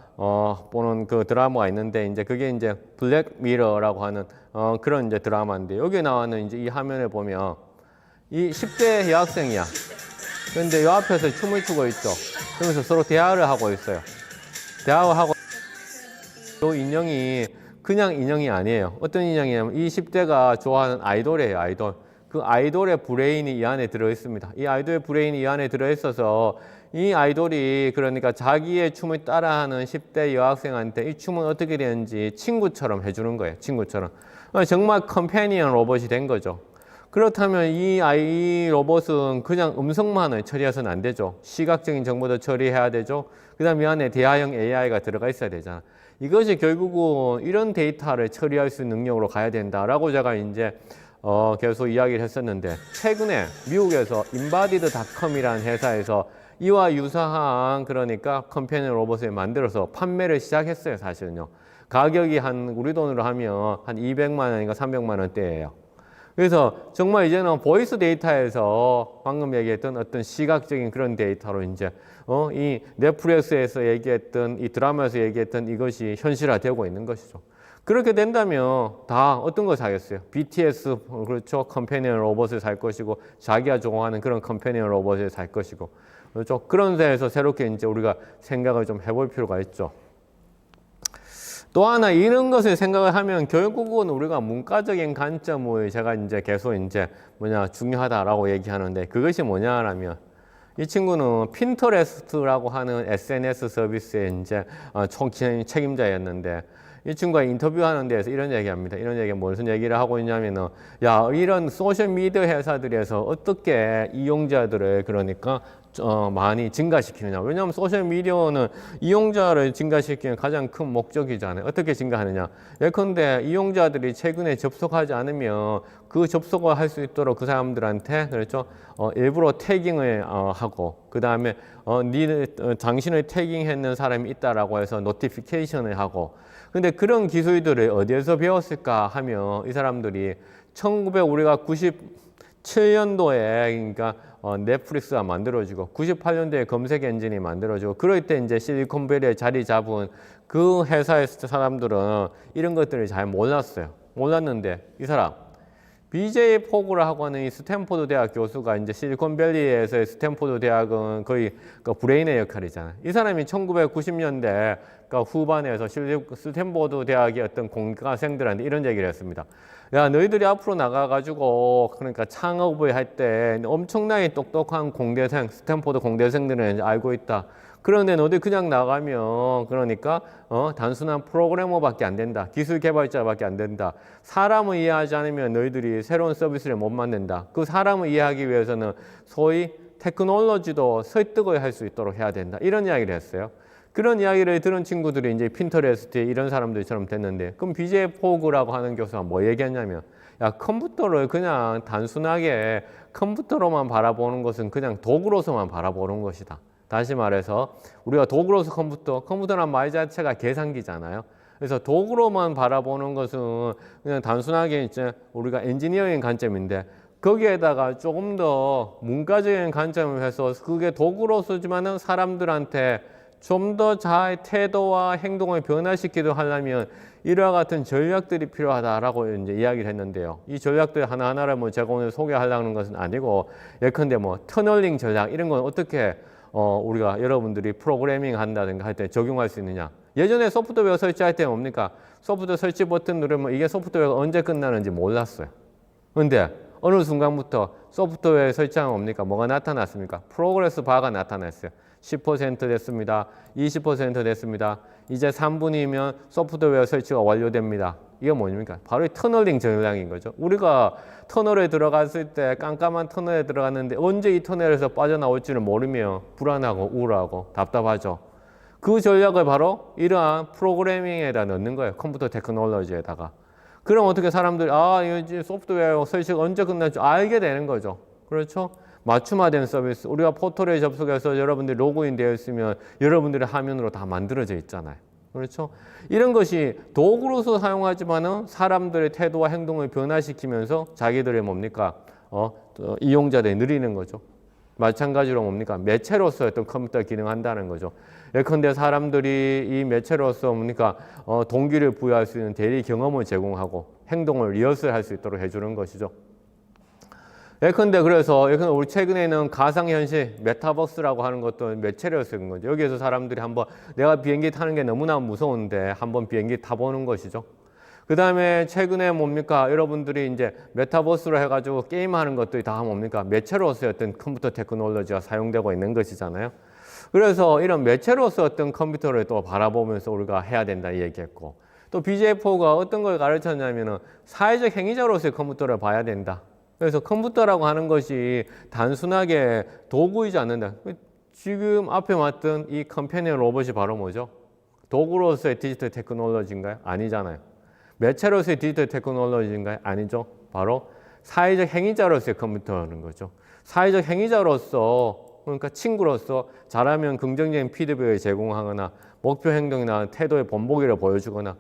보는 그 드라마가 있는데 이제 그게 이제 블랙 미러라고 하는 그런 이제 드라마인데 여기 나와는 이제 이 화면을 보면 이 10대 여학생이야. 그런데 이 앞에서 춤을 추고 있죠. 그러면서 서로 대화를 하고 있어요. 대하고 이 인형이 그냥 인형이 아니에요. 어떤 인형이냐면 이 10대가 좋아하는 아이돌이에요. 아이돌. 그 아이돌의 브레인이 이 안에 들어 있습니다. 이 아이돌의 브레인이 이 안에 들어 있어서 이 아이돌이 그러니까 자기의 춤을 따라하는 10대 여학생한테 이 춤은 어떻게 되는지 친구처럼 해주는 거예요. 친구처럼. 정말 컴패니언 로봇이 된 거죠. 그렇다면 이 로봇은 그냥 음성만을 처리해서는 안 되죠. 시각적인 정보도 처리해야 되죠. 그 다음에 이 안에 대화형 AI가 들어가 있어야 되잖아. 이것이 결국은 이런 데이터를 처리할 수 있는 능력으로 가야 된다라고 제가 이제 계속 이야기를 했었는데, 최근에 미국에서 embodied.com이라는 회사에서 이와 유사한 그러니까 컴패니언 로봇을 만들어서 판매를 시작했어요. 사실은요. 가격이 우리 돈으로 하면 한 200만 원인가 300만 원대예요. 그래서 정말 이제는 보이스 데이터에서 방금 얘기했던 어떤 시각적인 그런 데이터로 이제 이 넷플릭스에서 얘기했던 이 드라마에서 얘기했던 이것이 현실화되고 있는 것이죠. 그렇게 된다면 다 어떤 거 사겠어요? BTS 그렇죠? 컴패니언 로봇을 살 것이고 자기가 좋아하는 그런 컴패니언 로봇을 살 것이고 그렇죠? 그런 데에서 새롭게 이제 우리가 생각을 좀 해볼 필요가 있죠. 또 하나 이런 것을 생각을 하면 결국은 우리가 문과적인 관점을 제가 이제 계속 이제 중요하다라고 얘기하는데, 그것이 뭐냐라면 이 친구는 핀터레스트라고 하는 SNS 서비스의 이제 총 책임자였는데, 이 친구가 인터뷰하는 데에서 이런 얘기합니다. 이런 얘기 무슨 얘기를 하고 있냐면은, 야, 이런 소셜 미디어 회사들에서 어떻게 이용자들을 그러니까 많이 증가시키느냐. 왜냐하면 소셜 미디어는 이용자를 증가시키는 가장 큰 목적이잖아요. 어떻게 증가하느냐. 예컨대 이용자들이 최근에 접속하지 않으면 그 접속을 할 수 있도록 그 사람들한테 그렇죠. 일부러 태깅을 하고, 그 다음에 당신을 태깅했는 사람이 있다라고 해서 노티피케이션을 하고. 근데 그런 기술들을 어디에서 배웠을까 하면 이 사람들이 우리가 97년도에 그러니까 넷플릭스가 만들어지고 98년도에 검색 엔진이 만들어지고 그럴 때 이제 실리콘밸리에 자리 잡은 그 회사의 사람들은 이런 것들을 잘 몰랐는데 이 사람 BJ 포그라고 하는 이 스탠포드 대학 교수가 이제 실리콘밸리에서의 스탠포드 대학은 거의 그 브레인의 역할이잖아요. 이 사람이 1990년대 후반에서 스탠포드 대학의 어떤 공과생들한테 이런 얘기를 했습니다. 야, 너희들이 앞으로 나가가지고 그러니까 창업을 할 때 엄청나게 똑똑한 공대생, 스탠포드 공대생들은 알고 있다. 그런데 너희들 그냥 나가면 그러니까 단순한 프로그래머밖에 안 된다. 기술 개발자밖에 안 된다. 사람을 이해하지 않으면 너희들이 새로운 서비스를 못 만든다. 그 사람을 이해하기 위해서는 소위 테크놀로지도 설득을 할 수 있도록 해야 된다. 이런 이야기를 했어요. 그런 이야기를 들은 친구들이 이제 핀터레스트에 이런 사람들처럼 됐는데, 그럼 BJ 포그라고 하는 교수가 뭐 얘기했냐면, 야, 컴퓨터를 그냥 단순하게 컴퓨터로만 바라보는 것은 그냥 도구로서만 바라보는 것이다. 다시 말해서 우리가 도구로서 컴퓨터란 말 자체가 계산기잖아요. 그래서 도구로만 바라보는 것은 그냥 단순하게 이제 우리가 엔지니어링 관점인데, 거기에다가 조금 더 문과적인 관점을 해서 그게 도구로서지만은 사람들한테 좀 더 잘 태도와 행동을 변화시키도록 하려면 이와 같은 전략들이 필요하다라고 이제 이야기를 했는데요. 이 전략들 하나하나를 제가 오늘 소개하려는 것은 아니고, 예컨대 터널링 전략 이런 건 어떻게 우리가 여러분들이 프로그래밍 한다든가 할 때 적용할 수 있느냐. 예전에 소프트웨어 설치할 때 뭡니까? 소프트웨어 설치 버튼 누르면 이게 소프트웨어가 언제 끝나는지 몰랐어요. 그런데 어느 순간부터 소프트웨어 설치하면 뭡니까? 뭐가 나타났습니까? 프로그레스 바가 나타났어요. 10% 됐습니다. 20% 됐습니다. 이제 3분이면 소프트웨어 설치가 완료됩니다. 이게 뭡니까? 바로 이 터널링 전략인 거죠. 우리가 터널에 들어갔을 때 깜깜한 터널에 들어갔는데 언제 이 터널에서 빠져나올지를 모르면 불안하고 우울하고 답답하죠. 그 전략을 바로 이러한 프로그래밍에다 넣는 거예요. 컴퓨터 테크놀로지에다가. 그럼 어떻게 사람들이 이 소프트웨어 설치가 언제 끝날지 알게 되는 거죠. 그렇죠? 맞춤화된 서비스. 우리가 포털에 접속해서 여러분들이 로그인 되어 있으면 여러분들의 화면으로 다 만들어져 있잖아요. 그렇죠? 이런 것이 도구로서 사용하지만은 사람들의 태도와 행동을 변화시키면서 자기들의 뭡니까? 이용자들이 느리는 거죠. 마찬가지로 뭡니까? 매체로서 어떤 컴퓨터 기능한다는 거죠. 예컨대 사람들이 이 매체로서 뭡니까? 동기를 부여할 수 있는 대리 경험을 제공하고 행동을 리허설할 수 있도록 해주는 것이죠. 예컨대 그래서 우리 최근에는 가상현실, 메타버스라고 하는 것도 매체를 쓰는 거죠. 여기에서 사람들이 한번 내가 비행기 타는 게 너무나 무서운데 한번 비행기 타보는 것이죠. 그 다음에 최근에 뭡니까? 여러분들이 이제 메타버스로 해가지고 게임하는 것들이 다 뭡니까? 매체로서의 어떤 컴퓨터 테크놀로지가 사용되고 있는 것이잖아요. 그래서 이런 매체로서 어떤 컴퓨터를 또 바라보면서 우리가 해야 된다 얘기했고, 또 BJ4가 어떤 걸 가르쳤냐면은 사회적 행위자로서의 컴퓨터를 봐야 된다. 그래서 컴퓨터라고 하는 것이 단순하게 도구이지 않는다. 지금 앞에 왔던 이 컴패니언 로봇이 바로 뭐죠? 도구로서의 디지털 테크놀로지인가요? 아니잖아요. 매체로서의 디지털 테크놀로지인가요? 아니죠. 바로 사회적 행위자로서의 컴퓨터라는 거죠. 사회적 행위자로서, 그러니까 친구로서 잘하면 긍정적인 피드백을 제공하거나 목표 행동이나 태도의 본보기를 보여주거나,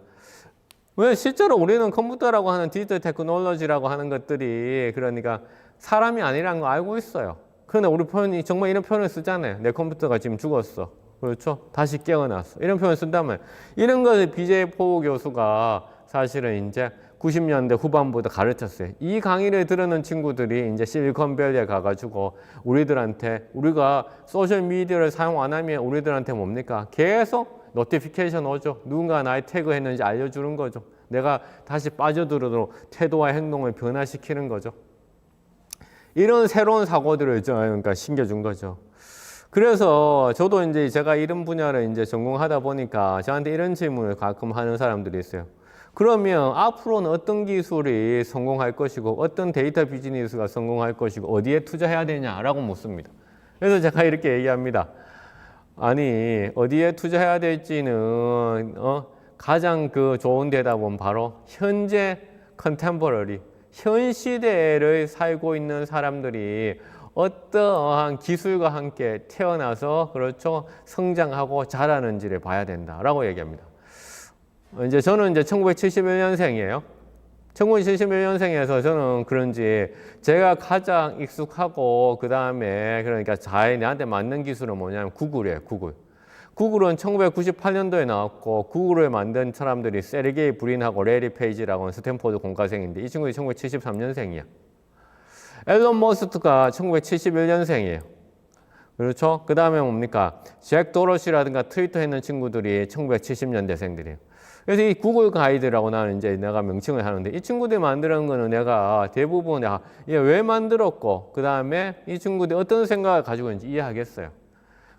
왜 실제로 우리는 컴퓨터라고 하는 디지털 테크놀로지라고 하는 것들이 그러니까 사람이 아니라는 거 알고 있어요. 그런데 우리 표현이 정말 이런 표현을 쓰잖아요. 내 컴퓨터가 지금 죽었어. 그렇죠? 다시 깨어났어. 이런 표현을 쓴다면 이런 것을 BJ4 교수가 사실은 이제 90년대 후반부터 가르쳤어요. 이 강의를 들으는 친구들이 이제 실리콘밸리에 가가지고 우리들한테 우리가 소셜 미디어를 사용 안 하면 우리들한테 뭡니까? 계속 노티피케이션 오죠. 누군가 나의 태그했는지 알려주는 거죠. 내가 다시 빠져들도록 태도와 행동을 변화시키는 거죠. 이런 새로운 사고들을 그러니까 신겨준 거죠. 그래서 저도 이제 제가 이런 분야를 이제 전공하다 보니까 저한테 이런 질문을 가끔 하는 사람들이 있어요. 그러면 앞으로는 어떤 기술이 성공할 것이고 어떤 데이터 비즈니스가 성공할 것이고 어디에 투자해야 되냐라고 묻습니다. 그래서 제가 이렇게 얘기합니다. 아니 어디에 투자해야 될지는 가장 그 좋은 대답은 바로 현재 컨템포러리 현 시대를 살고 있는 사람들이 어떠한 기술과 함께 태어나서 그렇죠 성장하고 자라는지를 봐야 된다라고 얘기합니다. 이제 저는 이제 1971년생이에요. 1971년생에서 저는 그런지 제가 가장 익숙하고 그 다음에 그러니까 잘 내한테 맞는 기술은 뭐냐면 구글이에요. 구글은 1998년도에 나왔고 구글을 만든 사람들이 세르게이 브린하고 레리 페이지라고 하는 스탠포드 공과생인데 이 친구들이 1973년생이야. 앨런 머스크가 1971년생이에요. 그렇죠? 그 다음에 뭡니까? 잭 도러시라든가 트위터 했는 친구들이 1970년대생들이에요. 그래서 이 구글 가이드라고 나는 이제 내가 명칭을 하는데 이 친구들이 만드는 거는 내가 대부분 얘 왜 만들었고 그 다음에 이 친구들이 어떤 생각을 가지고 있는지 이해하겠어요.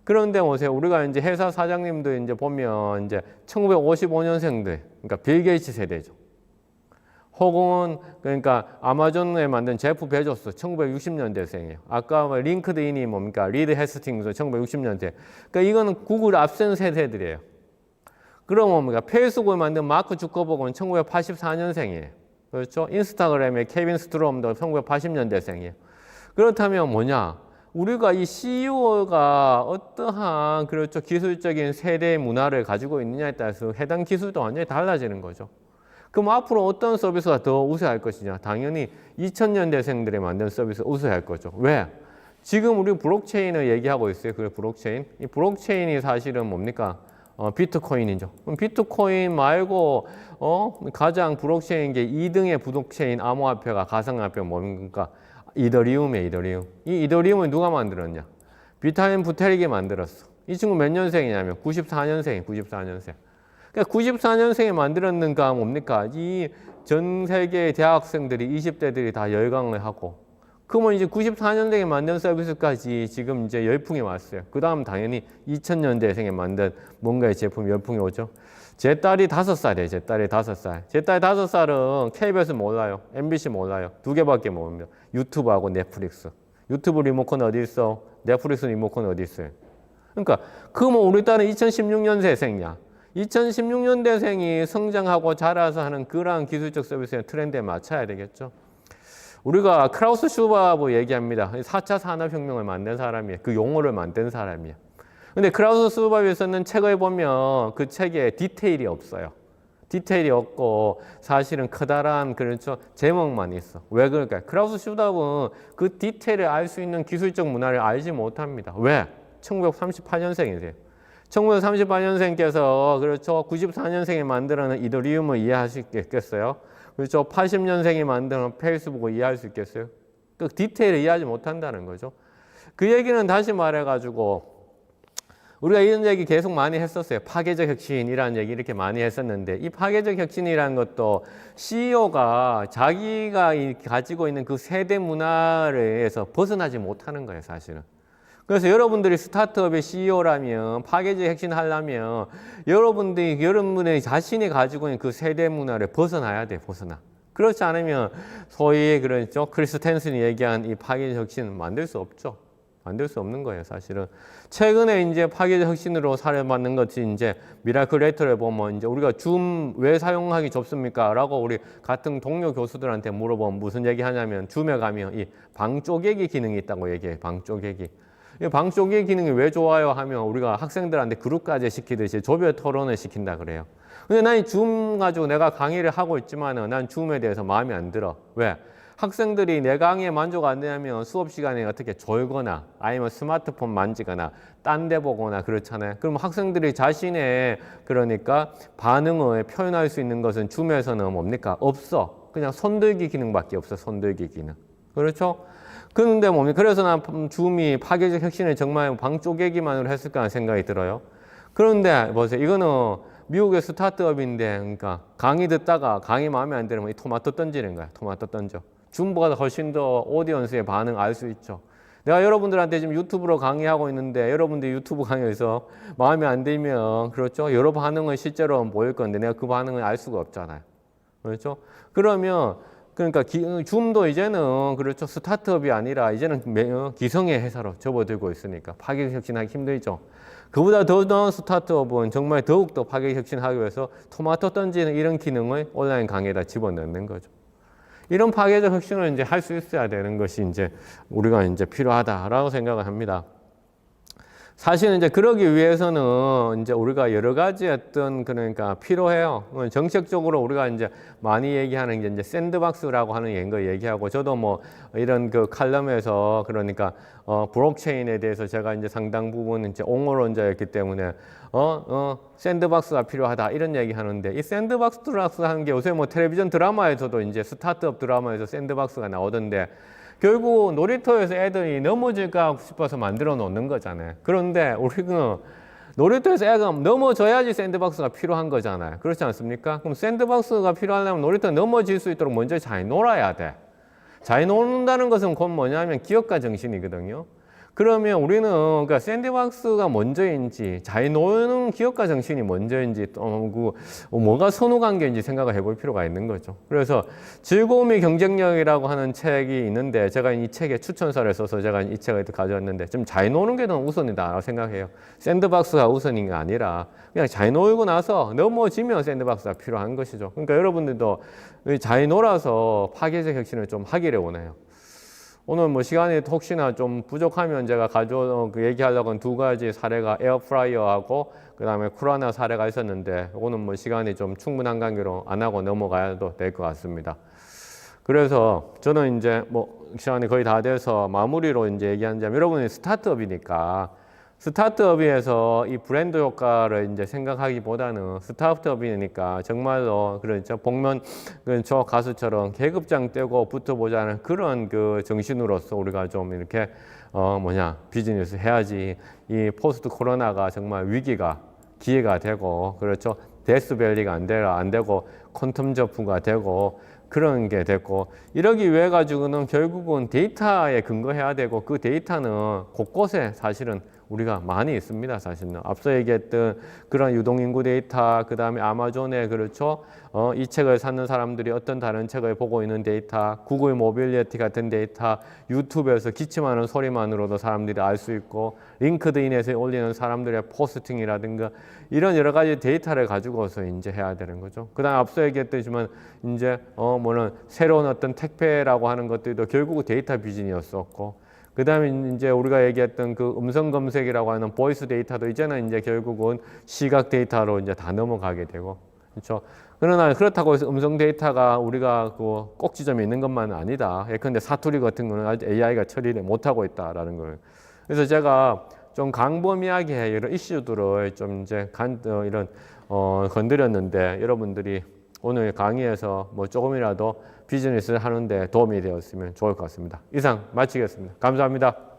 그런데 보세요. 우리가 이제 회사 사장님들 이제 보면 이제 1955년생들, 그러니까 빌 게이츠 세대죠. 혹은 그러니까 아마존에 만든 제프 베조스 1960년대생이에요. 아까 링크드인이 뭡니까? 리드 해스팅스 1960년대. 그러니까 이거는 구글 앞선 세대들이에요. 그럼 뭡니까? 페이스북을 만든 마크 주커버그는 1984년생이에요. 그렇죠? 인스타그램의 케빈 스트롬도 1980년대생이에요. 그렇다면 뭐냐? 우리가 이 CEO가 어떠한 그렇죠 기술적인 세대 문화를 가지고 있느냐에 따라서 해당 기술도 완전히 달라지는 거죠. 그럼 앞으로 어떤 서비스가 더 우세할 것이냐? 당연히 2000년대생들이 만든 서비스가 우세할 거죠. 왜? 지금 우리 블록체인을 얘기하고 있어요. 그 블록체인. 이 블록체인이 사실은 뭡니까? 비트코인이죠. 그럼 비트코인 말고 가장 블록체인 게 2등의 블록체인 암호화폐가 가상화폐가 뭡니까? 이더리움이에요. 이더리움. 이 이더리움을 누가 만들었냐? 비타민 부테릭이 만들었어. 이 친구 몇 년생이냐면 94년생이에요. 94년생. 그러니까 94년생에 만들었는가 뭡니까? 이 전 세계 대학생들이 20대들이 다 열광을 하고 그러면 이제 94년생에 만든 서비스까지 지금 이제 열풍이 왔어요. 그 다음 당연히 2000년대생에 만든 뭔가의 제품 열풍이 오죠. 제 딸이 5살이에요. 제 딸이 5살. 제 딸 5살은 KBS 몰라요. MBC 몰라요. 2개밖에 모릅니다. 유튜브하고 넷플릭스. 유튜브 리모컨 어디 있어? 넷플릭스 리모컨 어디 있어요? 그러니까 그러면 우리 딸은 2016년생이야. 2016년대생이 성장하고 자라서 하는 그러한 기술적 서비스의 트렌드에 맞춰야 되겠죠. 우리가 크라우스 슈바브 얘기합니다. 4차 산업혁명을 만든 사람이에요. 그 용어를 만든 사람이에요. 근데 크라우스 슈바브에 쓰는 책을 보면 그 책에 디테일이 없어요. 디테일이 없고 사실은 커다란 그렇죠 제목만 있어. 왜 그럴까요? 크라우스 슈바브는 그 디테일을 알 수 있는 기술적 문화를 알지 못합니다. 왜? 1938년생이세요. 1938년생께서 그렇죠 94년생이 만들어낸 이더리움을 이해할 수 있겠어요? 그렇죠 80년생이 만드는 페이스북을 이해할 수 있겠어요? 그 디테일을 이해하지 못한다는 거죠. 그 얘기는 다시 말해가지고 우리가 이런 얘기 계속 많이 했었어요. 파괴적 혁신이라는 얘기 이렇게 많이 했었는데 이 파괴적 혁신이라는 것도 CEO가 자기가 가지고 있는 그 세대 문화에서 벗어나지 못하는 거예요, 사실은. 그래서 여러분들이 스타트업의 CEO라면 파괴적 혁신하려면 여러분들이 자신이 가지고 있는 그 세대 문화를 벗어나야 돼, 벗어나. 그렇지 않으면 소위 그렇죠. 크리스 텐슨이 얘기한 이 파괴적 혁신은 만들 수 없죠. 만들 수 없는 거예요, 사실은. 최근에 이제 파괴적 혁신으로 사례받는 것이 이제 미라클 레터를 보면 이제 우리가 줌 왜 사용하기 좋습니까? 라고 우리 같은 동료 교수들한테 물어보면 무슨 얘기 하냐면 줌에 가면 이 방 쪼개기 기능이 있다고 얘기해요. 방 쪼개기. 이 방 쪼개기 기능이 왜 좋아요? 하면 우리가 학생들한테 그룹까지 시키듯이 조별 토론을 시킨다 그래요. 근데 난 이 줌 가지고 내가 강의를 하고 있지만은 난 줌에 대해서 마음에 안 들어. 왜? 학생들이 내 강의에 만족 안 되면 수업 시간에 어떻게 졸거나 아니면 스마트폰 만지거나 딴 데 보거나 그렇잖아요. 그럼 학생들이 자신의 그러니까 반응을 표현할 수 있는 것은 줌에서는 뭡니까? 없어. 그냥 손들기 기능밖에 없어. 손들기 기능. 그렇죠? 그런데 뭡니까? 그래서 난 줌이 파괴적 혁신을 정말 방 쪼개기만으로 했을까 하는 생각이 들어요. 그런데 보세요. 이거는 미국의 스타트업인데 그러니까 강의 듣다가 강의 마음에 안 들으면 이 토마토 던지는 거야. 토마토 던져. 줌보다 훨씬 더 오디언스의 반응 알 수 있죠. 내가 여러분들한테 지금 유튜브로 강의하고 있는데 여러분들 유튜브 강의에서 마음에 안 들면 그렇죠. 여러 반응은 실제로 보일 건데 내가 그 반응을 알 수가 없잖아요. 그렇죠? 그러면 그러니까 줌도 이제는 그렇죠. 스타트업이 아니라 이제는 기성의 회사로 접어들고 있으니까 파괴 혁신하기 힘들죠. 그보다 더 나은 스타트업은 정말 더욱더 파괴 혁신하기 위해서 토마토 던지는 이런 기능을 온라인 강의에다 집어넣는 거죠. 이런 파괴적 혁신을 이제 할 수 있어야 되는 것이 이제 우리가 이제 필요하다라고 생각을 합니다. 사실은 이제 그러기 위해서는 이제 우리가 여러 가지 어떤 그러니까 필요해요. 정책적으로 우리가 이제 많이 얘기하는 게 이제 샌드박스라고 하는 거 얘기하고 저도 뭐 이런 그 칼럼에서 그러니까 블록체인에 대해서 제가 이제 상당 부분 이제 옹호론자였기 때문에 샌드박스가 필요하다 이런 얘기 하는데 이 샌드박스 하는 게 요새 뭐 텔레비전 드라마에서도 이제 스타트업 드라마에서 샌드박스가 나오던데 결국 놀이터에서 애들이 넘어질까 싶어서 만들어 놓는 거잖아요. 그런데 우리는 놀이터에서 애가 넘어져야지 샌드박스가 필요한 거잖아요. 그렇지 않습니까? 그럼 샌드박스가 필요하려면 놀이터 넘어질 수 있도록 먼저 잘 놀아야 돼. 잘 노는다는 것은 곧 뭐냐면 기업가 정신이거든요. 그러면 우리는 그러니까 샌드박스가 먼저인지 잘 노는 기업가 정신이 먼저인지 또 뭐가 선후관계인지 생각을 해볼 필요가 있는 거죠. 그래서 즐거움의 경쟁력이라고 하는 책이 있는데 제가 이 책에 추천서를 써서 제가 이 책을 가져왔는데 좀 잘 노는 게 더 우선이다라고 생각해요. 샌드박스가 우선인 게 아니라 그냥 잘 놀고 나서 넘어지면 샌드박스가 필요한 것이죠. 그러니까 여러분들도 잘 놀아서 파괴적 혁신을 좀 하기를 원해요. 오늘 뭐 시간이 혹시나 좀 부족하면 제가 얘기하려고 한 두 가지 사례가 에어프라이어하고 그 다음에 쿠라나 사례가 있었는데 이거는 뭐 시간이 좀 충분한 관계로 안 하고 넘어가야 될 것 같습니다. 그래서 저는 이제 뭐 시간이 거의 다 돼서 마무리로 이제 얘기하자면 여러분이 스타트업이니까 스타트업에서 이 브랜드 효과를 이제 생각하기보다는 스타트업이니까 정말로 그렇죠. 복면 저 가수처럼 계급장 떼고 붙어보자는 그런 그 정신으로서 우리가 좀 이렇게 비즈니스 해야지 이 포스트 코로나가 정말 위기가 기회가 되고 그렇죠. 데스밸리가 안 되고 퀀텀 저프가 되고 그런 게 됐고 이러기 위해 가지고는 결국은 데이터에 근거해야 되고 그 데이터는 곳곳에 사실은 우리가 많이 있습니다. 사실은 앞서 얘기했던 그런 유동인구 데이터, 그 다음에 아마존에 그렇죠. 이 책을 사는 사람들이 어떤 다른 책을 보고 있는 데이터, 구글 모빌리티 같은 데이터, 유튜브에서 기침하는 소리만으로도 사람들이 알 수 있고, 링크드인에서 올리는 사람들의 포스팅이라든가 이런 여러 가지 데이터를 가지고서 이제 해야 되는 거죠. 그 다음 앞서 얘기했듯이만 이제 새로운 어떤 택배라고 하는 것들도 결국 데이터 비즈니스였었고. 그 다음에 이제 우리가 얘기했던 그 음성 검색이라고 하는 보이스 데이터도 이제는 이제 결국은 시각 데이터로 이제 다 넘어가게 되고, 그렇죠. 그러나 그렇다고 해서 음성 데이터가 우리가 그 꼭 지점에 있는 것만은 아니다. 예컨대 사투리 같은 거는 아직 AI가 처리를 못하고 있다라는 걸. 그래서 제가 좀 광범위하게 이런 이슈들을 좀 이제 건드렸는데 여러분들이 오늘 강의에서 뭐 조금이라도 비즈니스를 하는데 도움이 되었으면 좋을 것 같습니다. 이상 마치겠습니다. 감사합니다.